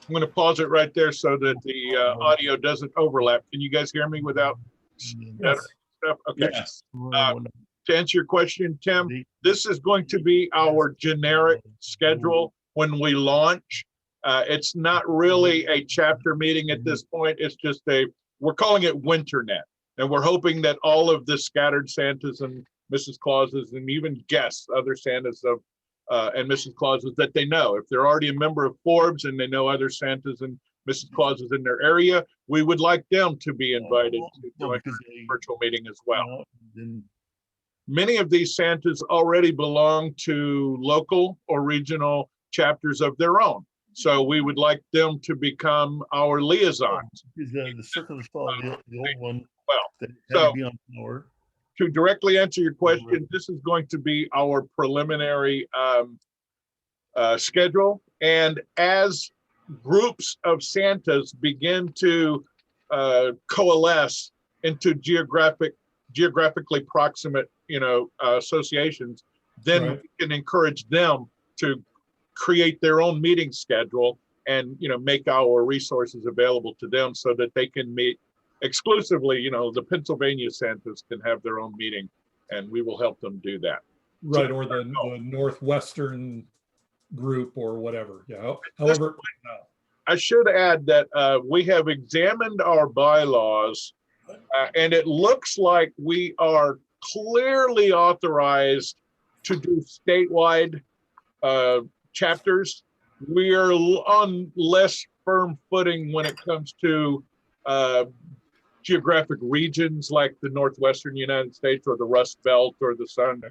I'm going to pause it right there so that the audio doesn't overlap. Can you guys hear me without that stuff? Okay. Yes. To answer your question, Tim, this is going to be our generic schedule when we launch. It's not really a chapter meeting at this point. It's just we're calling it WinterNet. And we're hoping that all of the scattered Santas and Mrs. Clauses and even guests, other Santas of and Mrs. Clauses that they know. If they're already a member of Forbes and they know other Santas and Mrs. Clauses in their area, we would like them to be invited to join the virtual meeting as well. Many of these Santas already belong to local or regional chapters of their own. So we would like them to become our liaisons. The Circle of Fall, the old one. Well, that had so to be on power. to directly answer your question, this is going to be our preliminary schedule. And as groups of Santas begin to coalesce into geographically proximate, associations, then Right. we can encourage them to create their own meeting schedule and, make our resources available to them so that they can meet exclusively, the Pennsylvania Santas can have their own meeting and we will help them do that. Right, or the Northwestern group or whatever. Yeah, however. I should add that we have examined our bylaws and it looks like we are clearly authorized to do statewide chapters. We are on less firm footing when it comes to geographic regions like the Northwestern United States or the Rust Belt or the Sun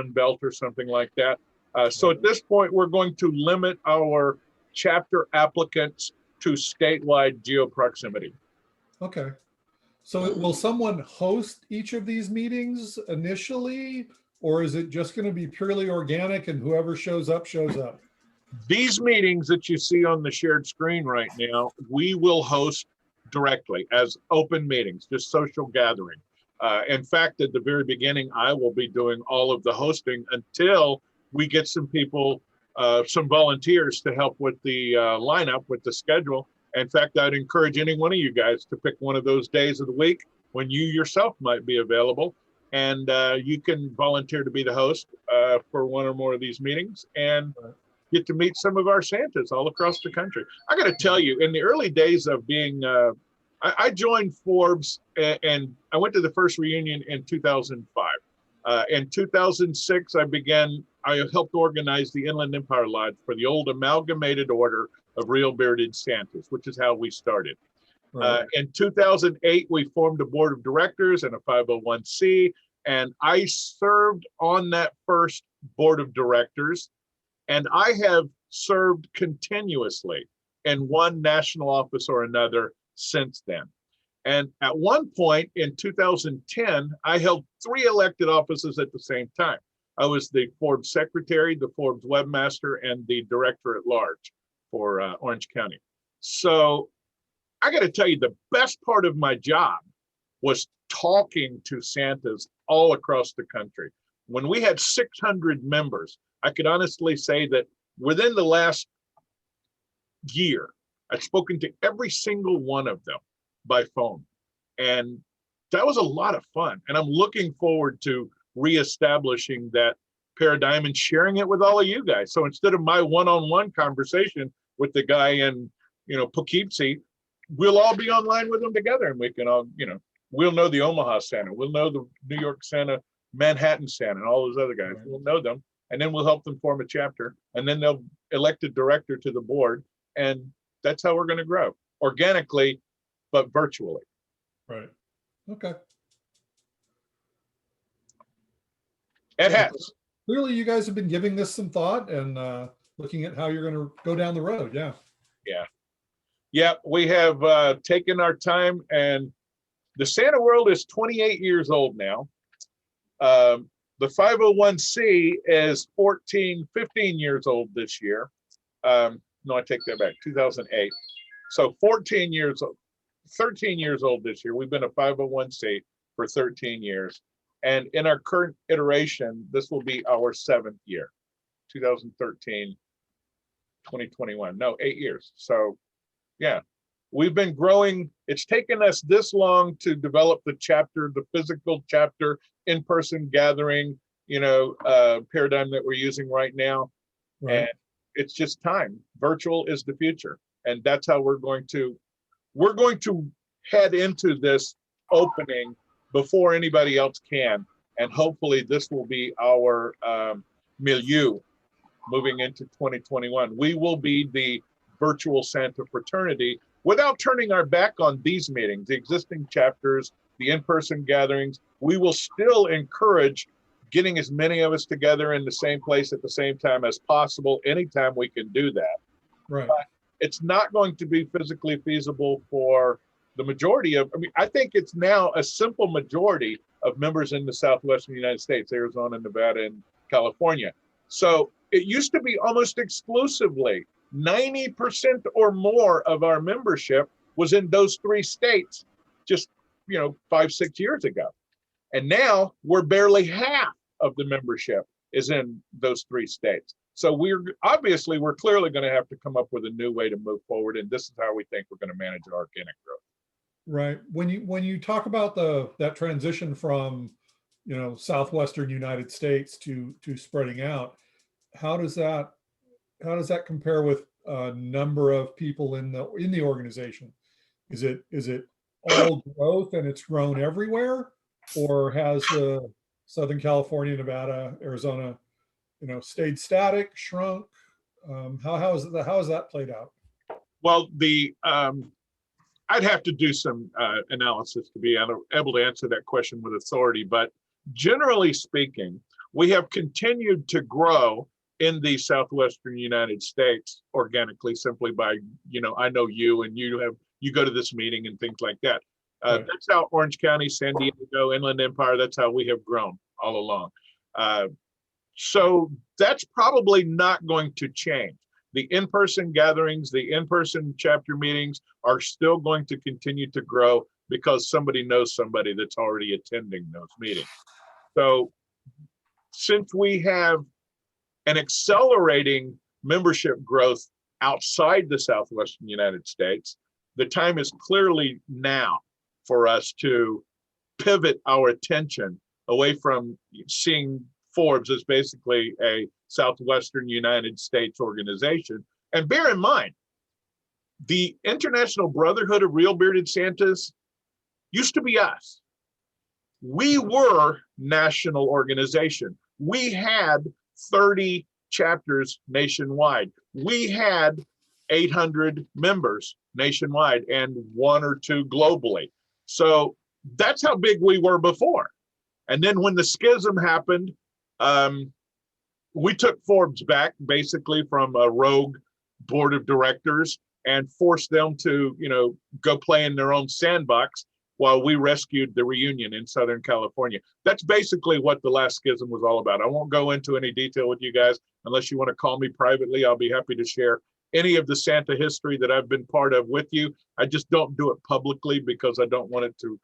Belt or something like that. So at this point, we're going to limit our chapter applicants to statewide geoproximity. Okay. So will someone host each of these meetings initially, or is it just going to be purely organic and whoever shows up, shows up? These meetings that you see on the shared screen right now, we will host directly as open meetings, just social gathering. In fact, at the very beginning, I will be doing all of the hosting until we get some people, some volunteers to help with the lineup, with the schedule. In fact, I'd encourage any one of you guys to pick one of those days of the week when you yourself might be available. And you can volunteer to be the host for one or more of these meetings and get to meet some of our Santas all across the country. I got to tell you, in the early days of being, I joined Forbes and I went to the first reunion in 2005. In 2006, I helped organize the Inland Empire Lodge for the old Amalgamated Order of Real Bearded Santas, which is how we started. Right. In 2008, we formed a board of directors and a 501c, and I served on that first board of directors. And I have served continuously in one national office or another since then. And at one point in 2010, I held 3 elected offices at the same time. I was the Forbes secretary, the Forbes webmaster, and the director at large for Orange County. So I got to tell you, the best part of my job was talking to Santas all across the country. When we had 600 members, I could honestly say that within the last year, I've spoken to every single one of them by phone. And that was a lot of fun. And I'm looking forward to reestablishing that paradigm and sharing it with all of you guys. So instead of my one-on-one conversation with the guy in, Poughkeepsie, we'll all be online with them together and we can all, we'll know the Omaha Santa, we'll know the New York Santa, Manhattan Santa, and all those other guys. We'll know them. And then we'll help them form a chapter. And then they'll elect a director to the board. And that's how we're going to grow organically, but virtually. Right. Okay. It has. Clearly, you guys have been giving this some thought and looking at how you're going to go down the road. Yeah. Yeah. Yeah, we have taken our time, and the Santa world is 28 years old now. The 501c is 15 years old this year. No, I take that back, 2008. So 14 years old, 13 years old this year. We've been a 501c for 13 years. And in our current iteration, this will be our 7th year, 2013, 2021. No, 8 years. So yeah, we've been growing. It's taken us this long to develop the chapter, the physical chapter, in-person gathering, paradigm that we're using right now. Right. And it's just time. Virtual is the future. And that's how we're going to head into this opening before anybody else can. And hopefully this will be our milieu moving into 2021. We will be the virtual Santa fraternity without turning our back on these meetings, the existing chapters, the in-person gatherings. We will still encourage getting as many of us together in the same place at the same time as possible, anytime we can do that. Right. But it's not going to be physically feasible for the majority of, I think it's now a simple majority of members in the Southwestern United States, Arizona, Nevada, and California. So it used to be almost exclusively 90% or more of our membership was in those 3 states just, 5-6 years ago. And now we're barely half of the membership is in those 3 states. So we're clearly going to have to come up with a new way to move forward. And this is how we think we're going to manage our organic growth. Right. When you talk about that transition from, Southwestern United States to spreading out, how does that compare with a number of people in the organization? Is it all growth and it's grown everywhere, or has the Southern California, Nevada, Arizona, stayed static, shrunk? How has that played out? Well, I'd have to do some analysis to be able to answer that question with authority, but generally speaking, we have continued to grow in the Southwestern United States organically, simply by, I know you and you go to this meeting and things like that. Right. That's how Orange County, San Diego, Inland Empire, that's how we have grown all along. So that's probably not going to change. The in-person gatherings, the in-person chapter meetings are still going to continue to grow because somebody knows somebody that's already attending those meetings. So since we have an accelerating membership growth outside the Southwestern United States, the time is clearly now for us to pivot our attention away from seeing Forbes as basically a Southwestern United States organization. And bear in mind, the International Brotherhood of Real Bearded Santas used to be us. We were national organization. We had 30 chapters nationwide. We had 800 members nationwide and 1 or 2 globally. So that's how big we were before. And then when the schism happened, we took Forbes back basically from a rogue board of directors and forced them to, go play in their own sandbox while we rescued the reunion in Southern California. That's basically what the last schism was all about. I won't go into any detail with you guys unless you want to call me privately. I'll be happy to share any of the Santa history that I've been part of with you. I just don't do it publicly because I don't want it to,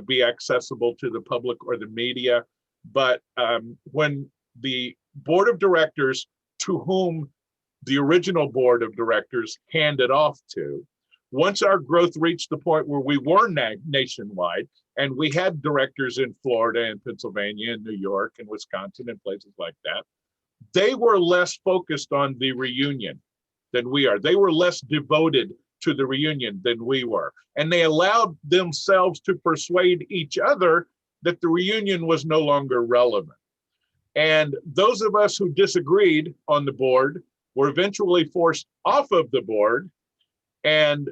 be accessible to the public or the media. But when the board of directors, to whom the original board of directors handed off to, once our growth reached the point where we were nationwide and we had directors in Florida and Pennsylvania and New York and Wisconsin and places like that, they were less focused on the reunion than we are. They were less devoted to the reunion than we were. And they allowed themselves to persuade each other that the reunion was no longer relevant. And those of us who disagreed on the board were eventually forced off of the board. And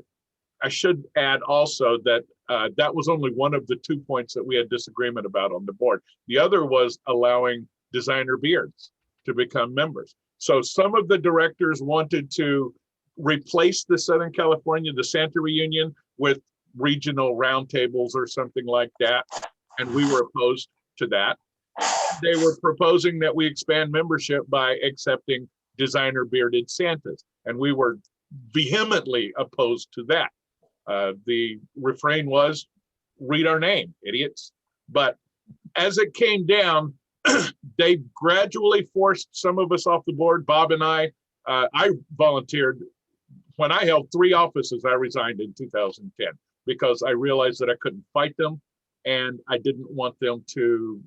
I should add also that that was only one of the 2 points that we had disagreement about on the board. The other was allowing designer beards to become members. So some of the directors wanted to replace the Southern California, the Santa reunion, with regional roundtables or something like that. And we were opposed to that. They were proposing that we expand membership by accepting designer bearded Santas. And we were vehemently opposed to that. The refrain was, read our name, idiots. But as it came down, they gradually forced some of us off the board. Bob and I volunteered. When I held 3 offices, I resigned in 2010 because I realized that I couldn't fight them, and I didn't want them to.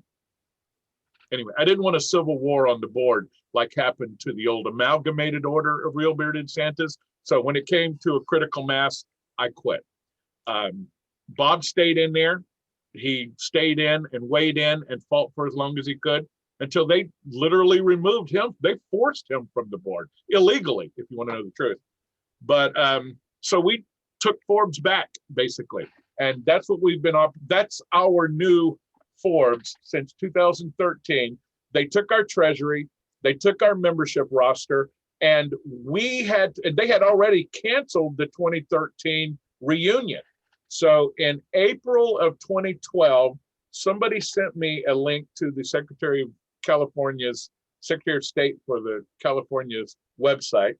Anyway, I didn't want a civil war on the board like happened to the old Amalgamated Order of Real Bearded Santas. So when it came to a critical mass, I quit. Bob stayed in there. He stayed in and weighed in and fought for as long as he could until they literally removed him. They forced him from the board illegally, if you want to know the truth. But so we took Forbes back, basically. And that's what we've been up. That's our new Forbes since 2013. They took our treasury, they took our membership roster, and they had already canceled the 2013 reunion. So in April of 2012, somebody sent me a link to the Secretary of State for the California's website.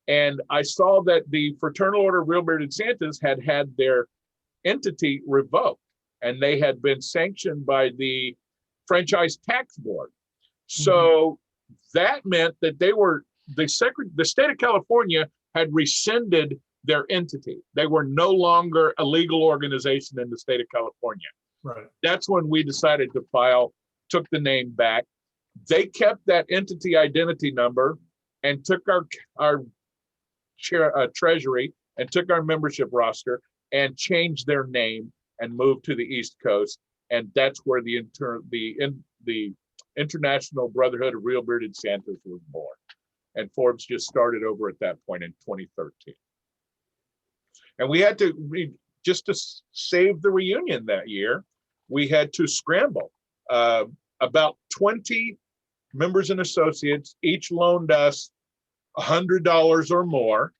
And I saw that the Fraternal Order of Real Bearded Santas had their entity revoked, and they had been sanctioned by the Franchise Tax Board. So that meant that the state of California had rescinded their entity. They were no longer a legal organization in the state of California. Right. That's when we decided to file, took the name back. They kept that entity identity number and took our treasury and took our membership roster and changed their name and moved to the East Coast. And that's where the International Brotherhood of Real Bearded Santas was born. And Forbes just started over at that point in 2013. And we had to, just to save the reunion that year, we had to scramble. About 20 members and associates each loaned us $100 or more.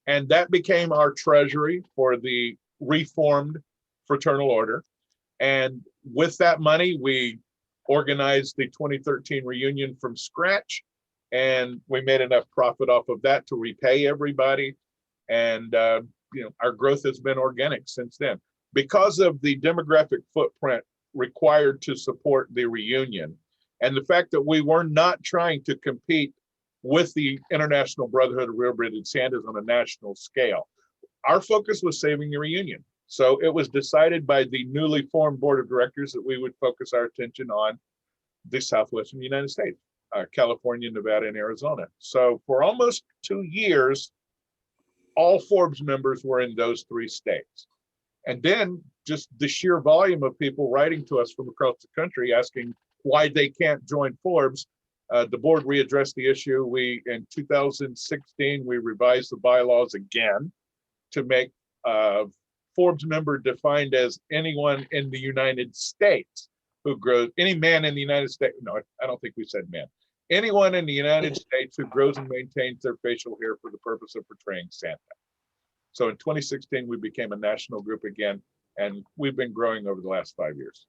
And that became our treasury for the reformed Fraternal Order. And with that money, we organized the 2013 reunion from scratch. And we made enough profit off of that to repay everybody. And our growth has been organic since then. Because of the demographic footprint required to support the reunion, and the fact that we were not trying to compete with the International Brotherhood of Real Bearded Santas on a national scale, our focus was saving the reunion. So it was decided by the newly formed board of directors that we would focus our attention on the Southwestern United States, California, Nevada, and Arizona. So for almost 2 years, all Forbes members were in those 3 states. And then just the sheer volume of people writing to us from across the country asking why they can't join Forbes, the board readdressed the issue. In 2016, we revised the bylaws again to make Forbes member defined as anyone in the United States who grows, any man in the United States, no, I don't think we said man, anyone in the United States who grows and maintains their facial hair for the purpose of portraying Santa. So in 2016, we became a national group again, and we've been growing over the last 5 years.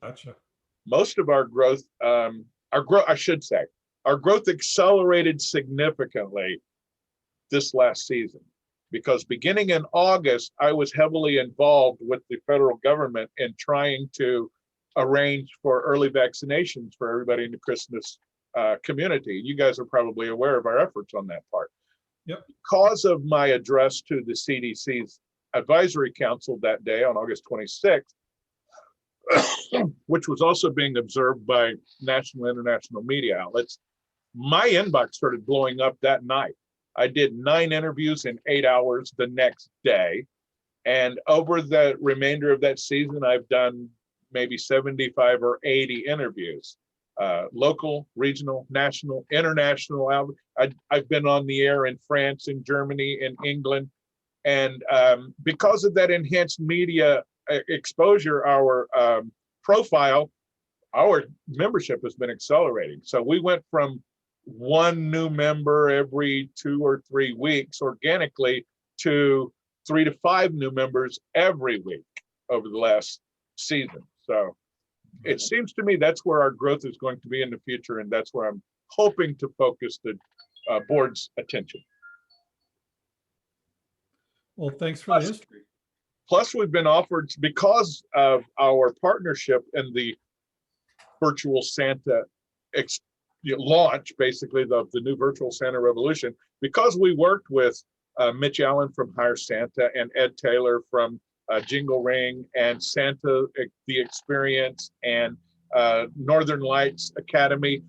Gotcha. Most of our growth, our growth accelerated significantly this last season, because beginning in August, I was heavily involved with the federal government in trying to arrange for early vaccinations for everybody in the Christmas community. You guys are probably aware of our efforts on that part. Yep. Because of my address to the CDC's advisory council that day on August 26th, which was also being observed by national and international media outlets, my inbox started blowing up that night. I did 9 interviews in 8 hours the next day. And over the remainder of that season, I've done maybe 75 or 80 interviews, local, regional, national, international. I've been on the air in France, in Germany, in England. And because of that enhanced media exposure, our profile, our membership has been accelerating. So we went from one new member every 2 or 3 weeks organically to 3 to 5 new members every week over the last season. So it seems to me that's where our growth is going to be in the future, and that's where I'm hoping to focus the board's attention. Well, thanks for the history. Plus, we've been offered, because of our partnership and the virtual Santa launch, basically the new virtual Santa Revolution, because we worked with Mitch Allen from Hire Santa and Ed Taylor from Jingle Ring and Santa the Experience and Northern Lights Academy.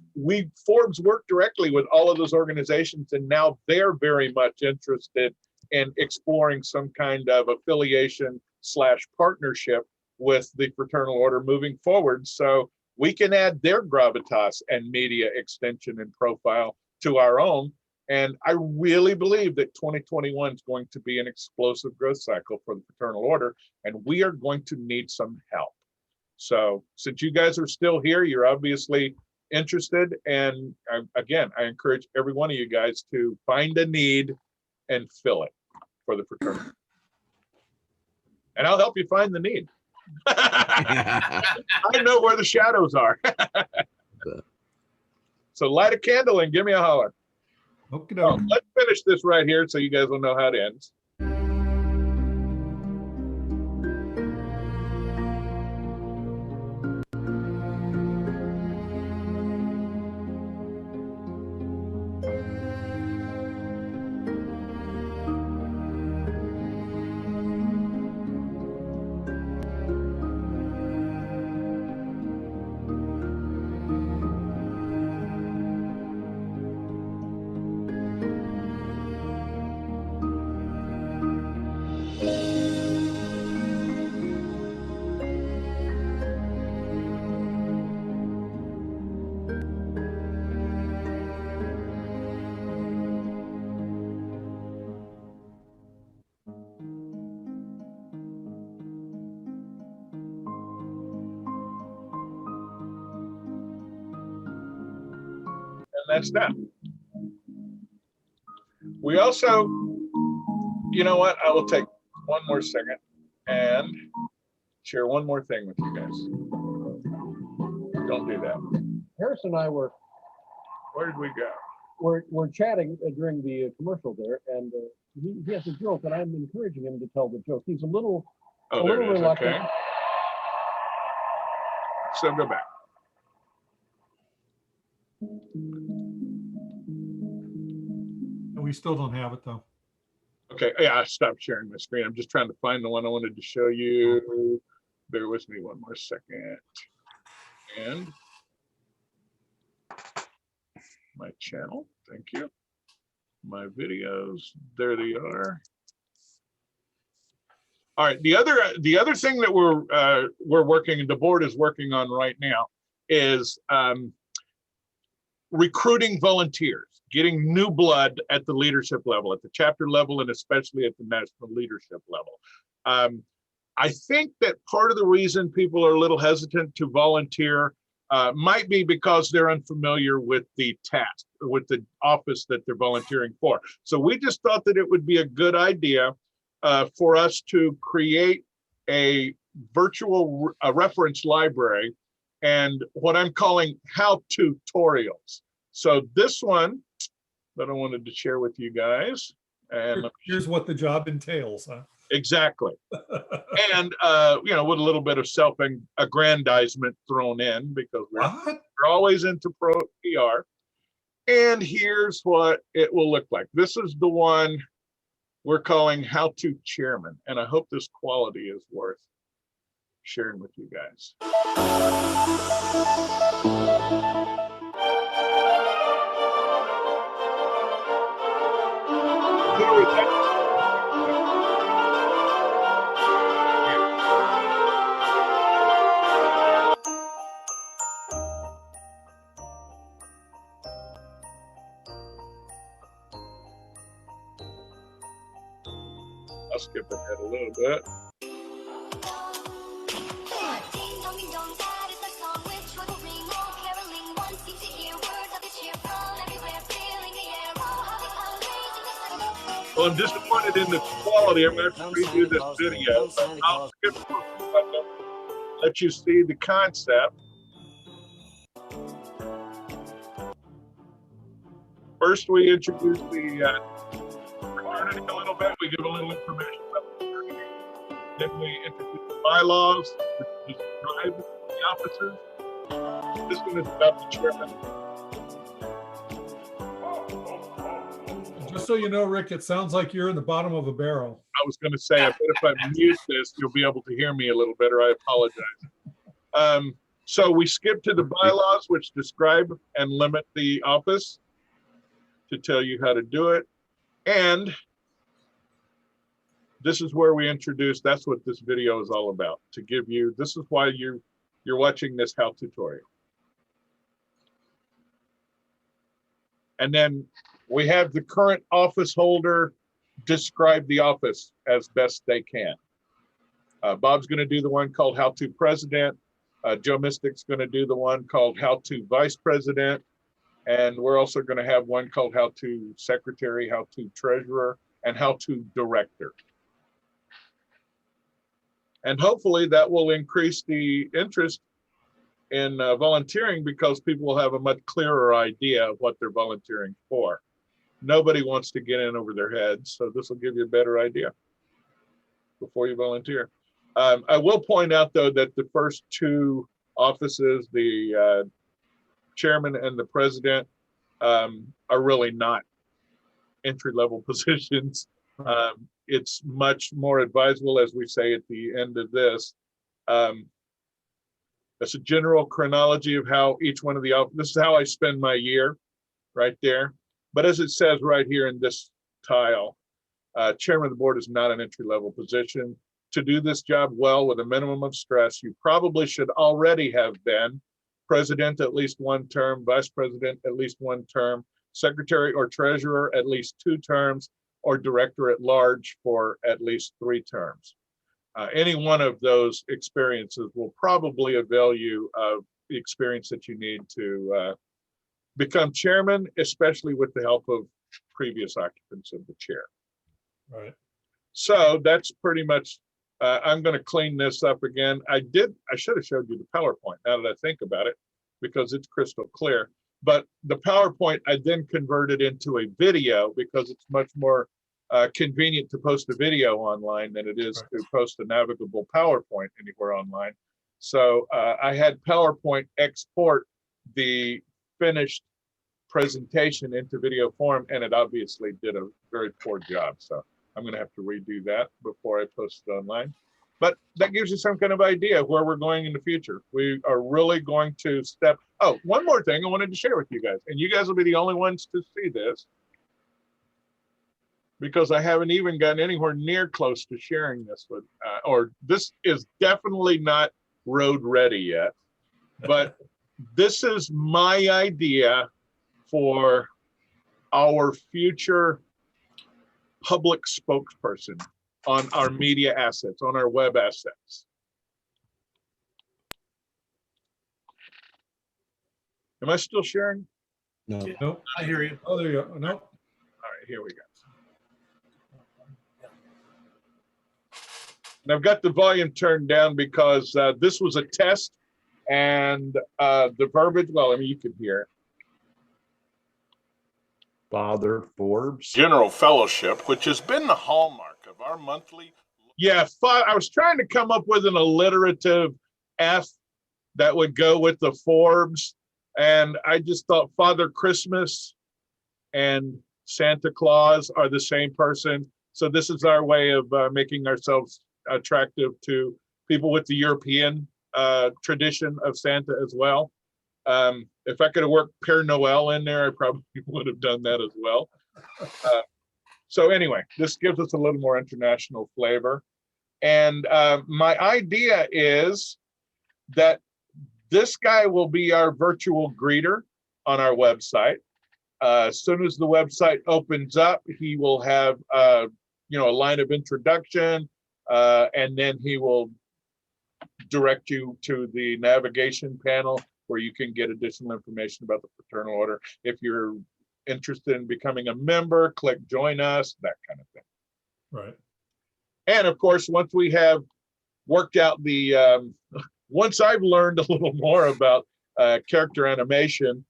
Forbes worked directly with all of those organizations, and now they're very much interested in exploring some kind of affiliation / partnership with the Fraternal Order moving forward, so we can add their gravitas and media extension and profile to our own. And I really believe that 2021 is going to be an explosive growth cycle for the Fraternal Order, and we are going to need some help. So since you guys are still here, you're obviously interested. And again, I encourage every one of you guys to find a need and fill it for the fraternity. And I'll help you find the need. I know where the shadows are. So light a candle and give me a holler. Okay, let's finish this right here so you guys will know how it ends. That's that. We also, you know what? I will take one more second and share one more thing with you guys. Don't do that. Harris and I were. Where did we go? We're chatting during the commercial there, and he has a joke, and I'm encouraging him to tell the joke. He's a little reluctant. Okay. So go back. We still don't have it though. Okay, yeah, I stopped sharing my screen. I'm just trying to find the one I wanted to show you. Bear with me one more second. And my channel, thank you. My videos, there they are. All right, the other thing that we're working, the board is working on right now is recruiting volunteers, getting new blood at the leadership level, at the chapter level, and especially at the national leadership level. I think that part of the reason people are a little hesitant to volunteer might be because they're unfamiliar with the task, with the office that they're volunteering for. So we just thought that it would be a good idea for us to create a virtual reference library and what I'm calling how-tutorials. So this one that I wanted to share with you guys. And here's what the job entails, huh? Exactly. And, you know, with a little bit of self-aggrandizement thrown in because we're always into PR. And here's what it will look like. This is the one we're calling How to Chairman. And I hope this quality is worth sharing with you guys. I'll skip ahead a little bit. Well, I'm disappointed in the quality. I'm going to have to redo this video. I'll skip let you see the concept. First, we introduce the fraternity a little bit. We give a little information about the fraternity. Then we introduce the bylaws, which describe the officers. This one is about the chairman. Just so you know, Rick, it sounds like you're in the bottom of a barrel. I was going to say, I bet if I mute this, you'll be able to hear me a little better. I apologize. So we skip to the bylaws, which describe and limit the office to tell you how to do it. And this is where we introduce, that's what this video is all about, to give you, this is why you're watching this how tutorial. And then we have the current office holder describe the office as best they can. Bob's going to do the one called How to President. Joe Mystic's going to do the one called How to Vice President. And we're also going to have one called How to Secretary, How to Treasurer, and How to Director. And hopefully that will increase the interest in volunteering, because people will have a much clearer idea of what they're volunteering for. Nobody wants to get in over their heads, so this will give you a better idea before you volunteer. I will point out, though, that the first two offices, the chairman and the president, are really not entry-level positions. It's much more advisable, as we say at the end of this. That's a general chronology of how each one of the offices, this is how I spend my year, right there. But as it says right here in this tile, chairman of the board is not an entry-level position. To do this job well with a minimum of stress, you probably should already have been president at least one term, vice president at least one term, secretary or treasurer at least 2 terms, or director at large for at least 3 terms. Any one of those experiences will probably avail you of the experience that you need to become chairman, especially with the help of previous occupants of the chair. Right. So that's pretty much, I'm going to clean this up again. I should have showed you the PowerPoint now that I think about it, because it's crystal clear. But the PowerPoint, I then converted into a video, because it's much more convenient to post a video online than it is to post a navigable PowerPoint anywhere online. So I had PowerPoint export the finished presentation into video form, and it obviously did a very poor job. So I'm going to have to redo that before I post it online. But that gives you some kind of idea of where we're going in the future. We are really going to step. Oh, one more thing I wanted to share with you guys, and you guys will be the only ones to see this, because I haven't even gotten anywhere near close to sharing this with, or this is definitely not road ready yet, but this is my idea for our future public spokesperson on our media assets, on our web assets. Am I still sharing? No. Nope. I hear you. Oh, there you go. Nope. All right, here we go. And I've got the volume turned down because this was a test, and the verbiage, well, I mean, you can hear it. Father Forbes. General Fellowship, which has been the hallmark of our monthly. Yeah, I was trying to come up with an alliterative F that would go with the Forbes, and I just thought Father Christmas and Santa Claus are the same person. So this is our way of making ourselves attractive to people with the European tradition of Santa as well. If I could have worked Père Noël in there, I probably would have done that as well. So anyway, this gives us a little more international flavor. And my idea is that this guy will be our virtual greeter on our website. As soon as the website opens up, he will have a line of introduction, and then he will direct you to the navigation panel where you can get additional information about the fraternal order. If you're interested in becoming a member, click join us, that kind of thing. Right. And of course, once we have worked out once I've learned a little more about character animation,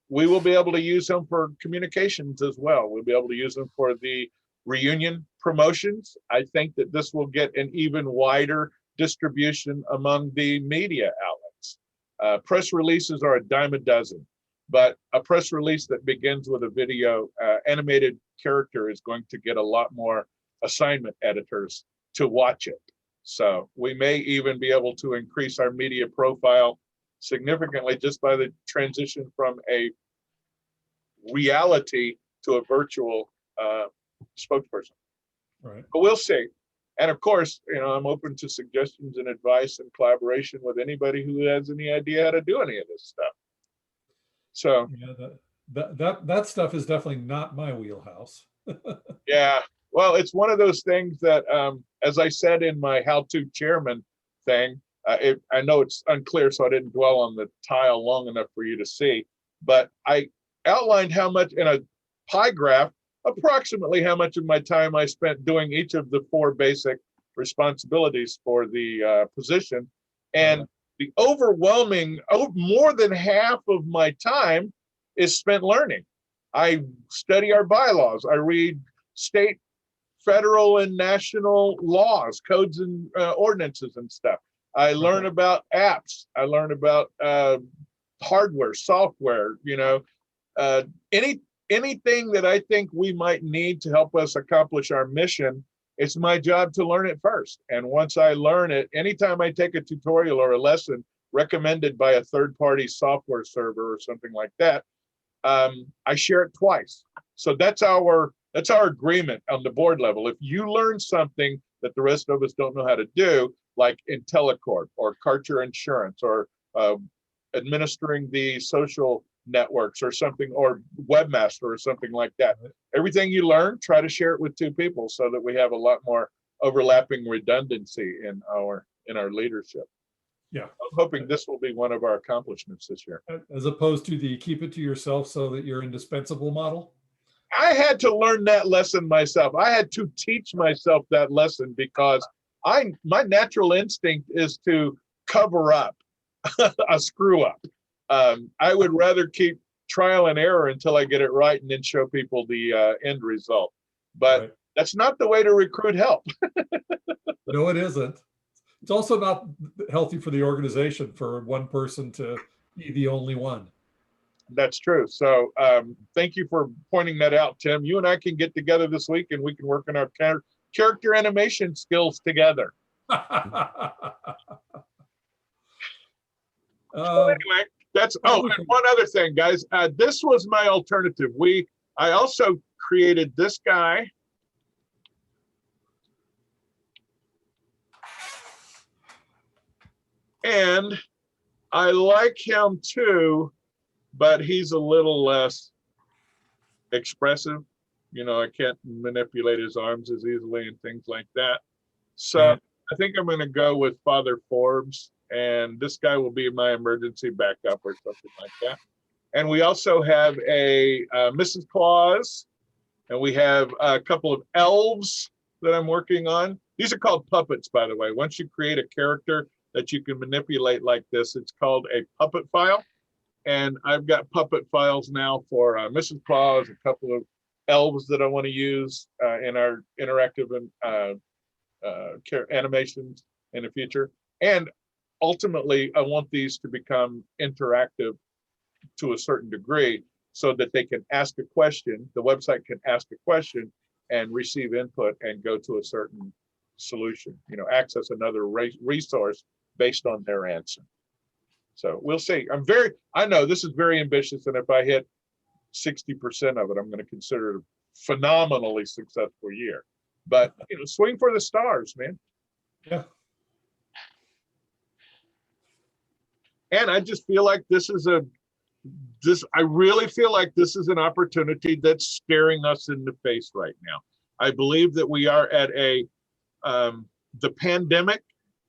we will be able to use them for communications as well. We'll be able to use them for the reunion promotions. I think that this will get an even wider distribution among the media outlets. Press releases are a dime a dozen, but a press release that begins with a video animated character is going to get a lot more assignment editors to watch it. So we may even be able to increase our media profile significantly just by the transition from a reality to a virtual spokesperson. Right. But we'll see. And of course, I'm open to suggestions and advice and collaboration with anybody who has any idea how to do any of this stuff. So yeah, that stuff is definitely not my wheelhouse. yeah, well, it's one of those things that, as I said in my how-to chairman thing, I know it's unclear, so I didn't dwell on the tile long enough for you to see, but I outlined how much in a pie graph, approximately how much of my time I spent doing each of the 4 basic responsibilities for the position. And the overwhelming, more than half of my time is spent learning. I study our bylaws. I read state, federal, and national laws, codes, and ordinances and stuff. I learn about apps. I learn about hardware, software, anything that I think we might need to help us accomplish our mission. It's my job to learn it first. And once I learn it, anytime I take a tutorial or a lesson recommended by a third-party software server or something like that, I share it twice. So that's our agreement on the board level. If you learn something that the rest of us don't know how to do, like IntelliCorp or Karcher Insurance or administering the social networks or something, or Webmaster or something like that, everything you learn, try to share it with 2 people so that we have a lot more overlapping redundancy in our leadership. Yeah, I'm hoping this will be one of our accomplishments this year. As opposed to the keep it to yourself so that you're indispensable model. I had to learn that lesson myself. I had to teach myself that lesson because my natural instinct is to cover up a screw up. I would rather keep trial and error until I get it right and then show people the end result. But that's not the way to recruit help. No, it isn't. It's also not healthy for the organization for one person to be the only one. That's true. So thank you for pointing that out, Tim. You and I can get together this week and we can work on our character animation skills together. So anyway, and one other thing, guys. This was my alternative. I also created this guy. And I like him too, but he's a little less expressive. I can't manipulate his arms as easily and things like that. So I think I'm going to go with Father Forbes, and this guy will be my emergency backup or something like that. And we also have a Mrs. Claus, and we have a couple of elves that I'm working on. These are called puppets, by the way. Once you create a character that you can manipulate like this, it's called a puppet file. And I've got puppet files now for Mrs. Claus, a couple of elves that I want to use in our interactive and animations in the future. And ultimately, I want these to become interactive to a certain degree so that they can ask a question, the website can ask a question and receive input and go to a certain solution, access another resource based on their answer. So we'll see. I know this is very ambitious, and if I hit 60% of it, I'm going to consider it a phenomenally successful year. But swing for the stars, man. Yeah. And I just feel like I really feel like this is an opportunity that's staring us in the face right now. I believe that we are at the pandemic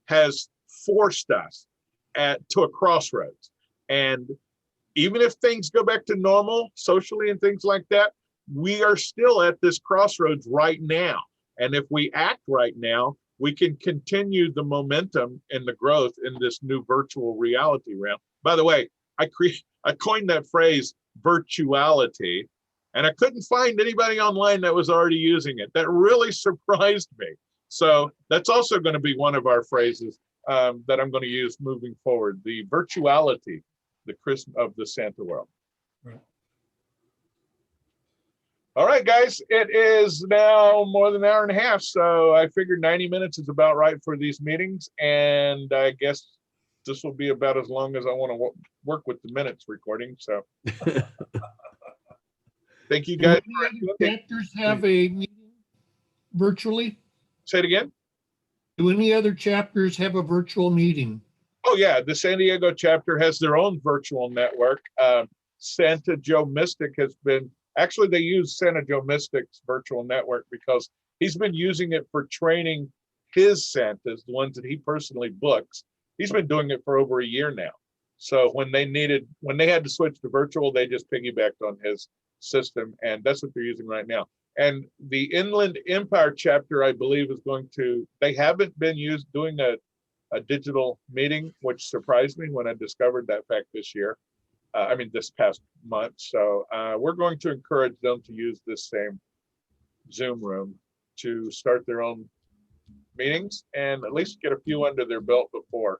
has forced us to a crossroads. And even if things go back to normal socially and things like that, we are still at this crossroads right now. And if we act right now, we can continue the momentum and the growth in this new virtual reality realm. By the way, I coined that phrase virtuality, and I couldn't find anybody online that was already using it. That really surprised me. So that's also going to be one of our phrases that I'm going to use moving forward, the virtuality, the Christmas of the Santa world. Right. All right, guys, it is now more than an hour and a half, so I figured 90 minutes is about right for these meetings, and I guess this will be about as long as I want to work with the minutes recording, so. Thank you, guys. Do any other chapters have a meeting virtually? Say it again? Do any other chapters have a virtual meeting? Oh, yeah, the San Diego chapter has their own virtual network. Santa Joe Mystic has been, actually they use Santa Joe Mystic's virtual network because he's been using it for training his Santas, the ones that he personally books. He's been doing it for over a year now. So when they had to switch to virtual, they just piggybacked on his system, and that's what they're using right now. And the Inland Empire chapter, I believe, is going to, they haven't been doing a digital meeting, which surprised me when I discovered that fact this year. This past month. So we're going to encourage them to use this same Zoom room to start their own meetings and at least get a few under their belt before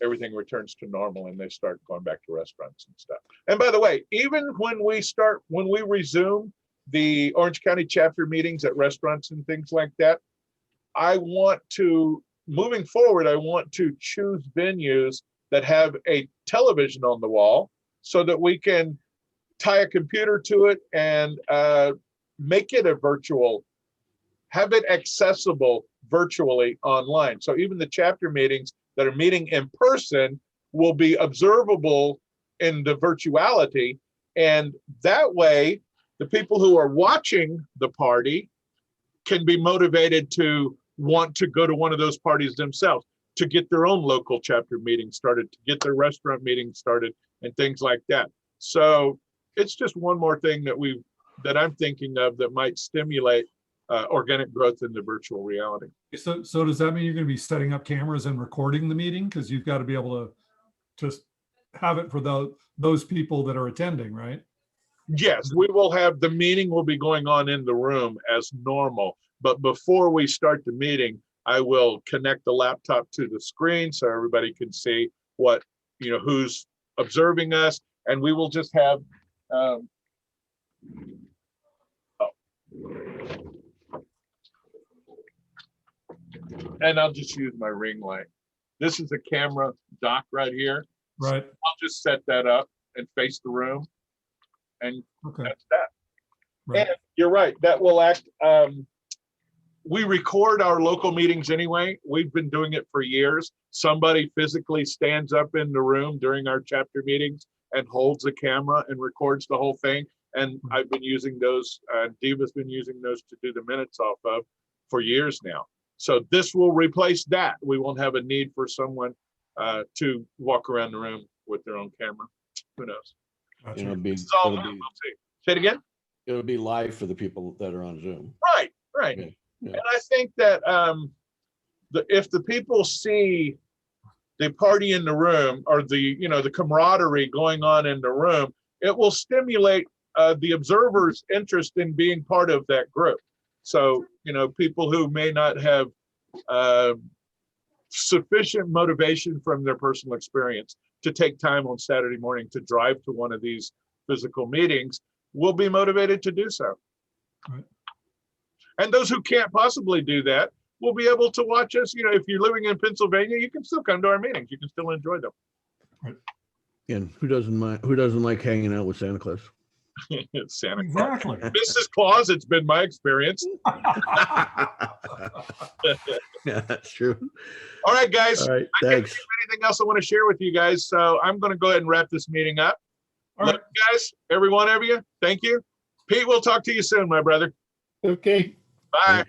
everything returns to normal and they start going back to restaurants and stuff. And by the way, even when we resume the Orange County chapter meetings at restaurants and things like that, moving forward, I want to choose venues that have a television on the wall so that we can tie a computer to it and make it a virtual, have it accessible virtually online. So even the chapter meetings that are meeting in person will be observable in the virtuality. And that way, the people who are watching the party can be motivated to want to go to one of those parties themselves, to get their own local chapter meeting started, to get their restaurant meeting started, and things like that. So it's just one more thing that I'm thinking of that might stimulate organic growth in the virtual reality. So does that mean you're going to be setting up cameras and recording the meeting? Because you've got to be able to just have it for those people that are attending, right? Yes, we will have, the meeting will be going on in the room as normal. But before we start the meeting, I will connect the laptop to the screen so everybody can see who's observing us. And we will just have, and I'll just use my ring light. This is a camera dock right here. Right. So I'll just set that up and face the room. And that's that. Right. And you're right, that will act, we record our local meetings anyway. We've been doing it for years. Somebody physically stands up in the room during our chapter meetings and holds a camera and records the whole thing. And I've been using those, Diva's been using those to do the minutes off of for years now. So this will replace that. We won't have a need for someone to walk around the room with their own camera. Who knows? It'll be, we'll see. Say it again? It'll be live for the people that are on Zoom. Right. Yeah. Yeah. And I think that if the people see the party in the room or the camaraderie going on in the room, it will stimulate the observer's interest in being part of that group. So, people who may not have sufficient motivation from their personal experience to take time on Saturday morning to drive to one of these physical meetings will be motivated to do so. Right. And those who can't possibly do that will be able to watch us. If you're living in Pennsylvania, you can still come to our meetings. You can still enjoy them. Right. And who doesn't like hanging out with Santa Claus? Santa Exactly. Claus. Mrs. Claus, it's been my experience. Yeah, that's true. All right, guys. All right, I can't thanks. think of anything else I want to share with you guys, so I'm going to go ahead and wrap this meeting up. All Look, right. guys, every one of you, thank you. Pete, we'll talk to you soon, my brother. Okay. Bye.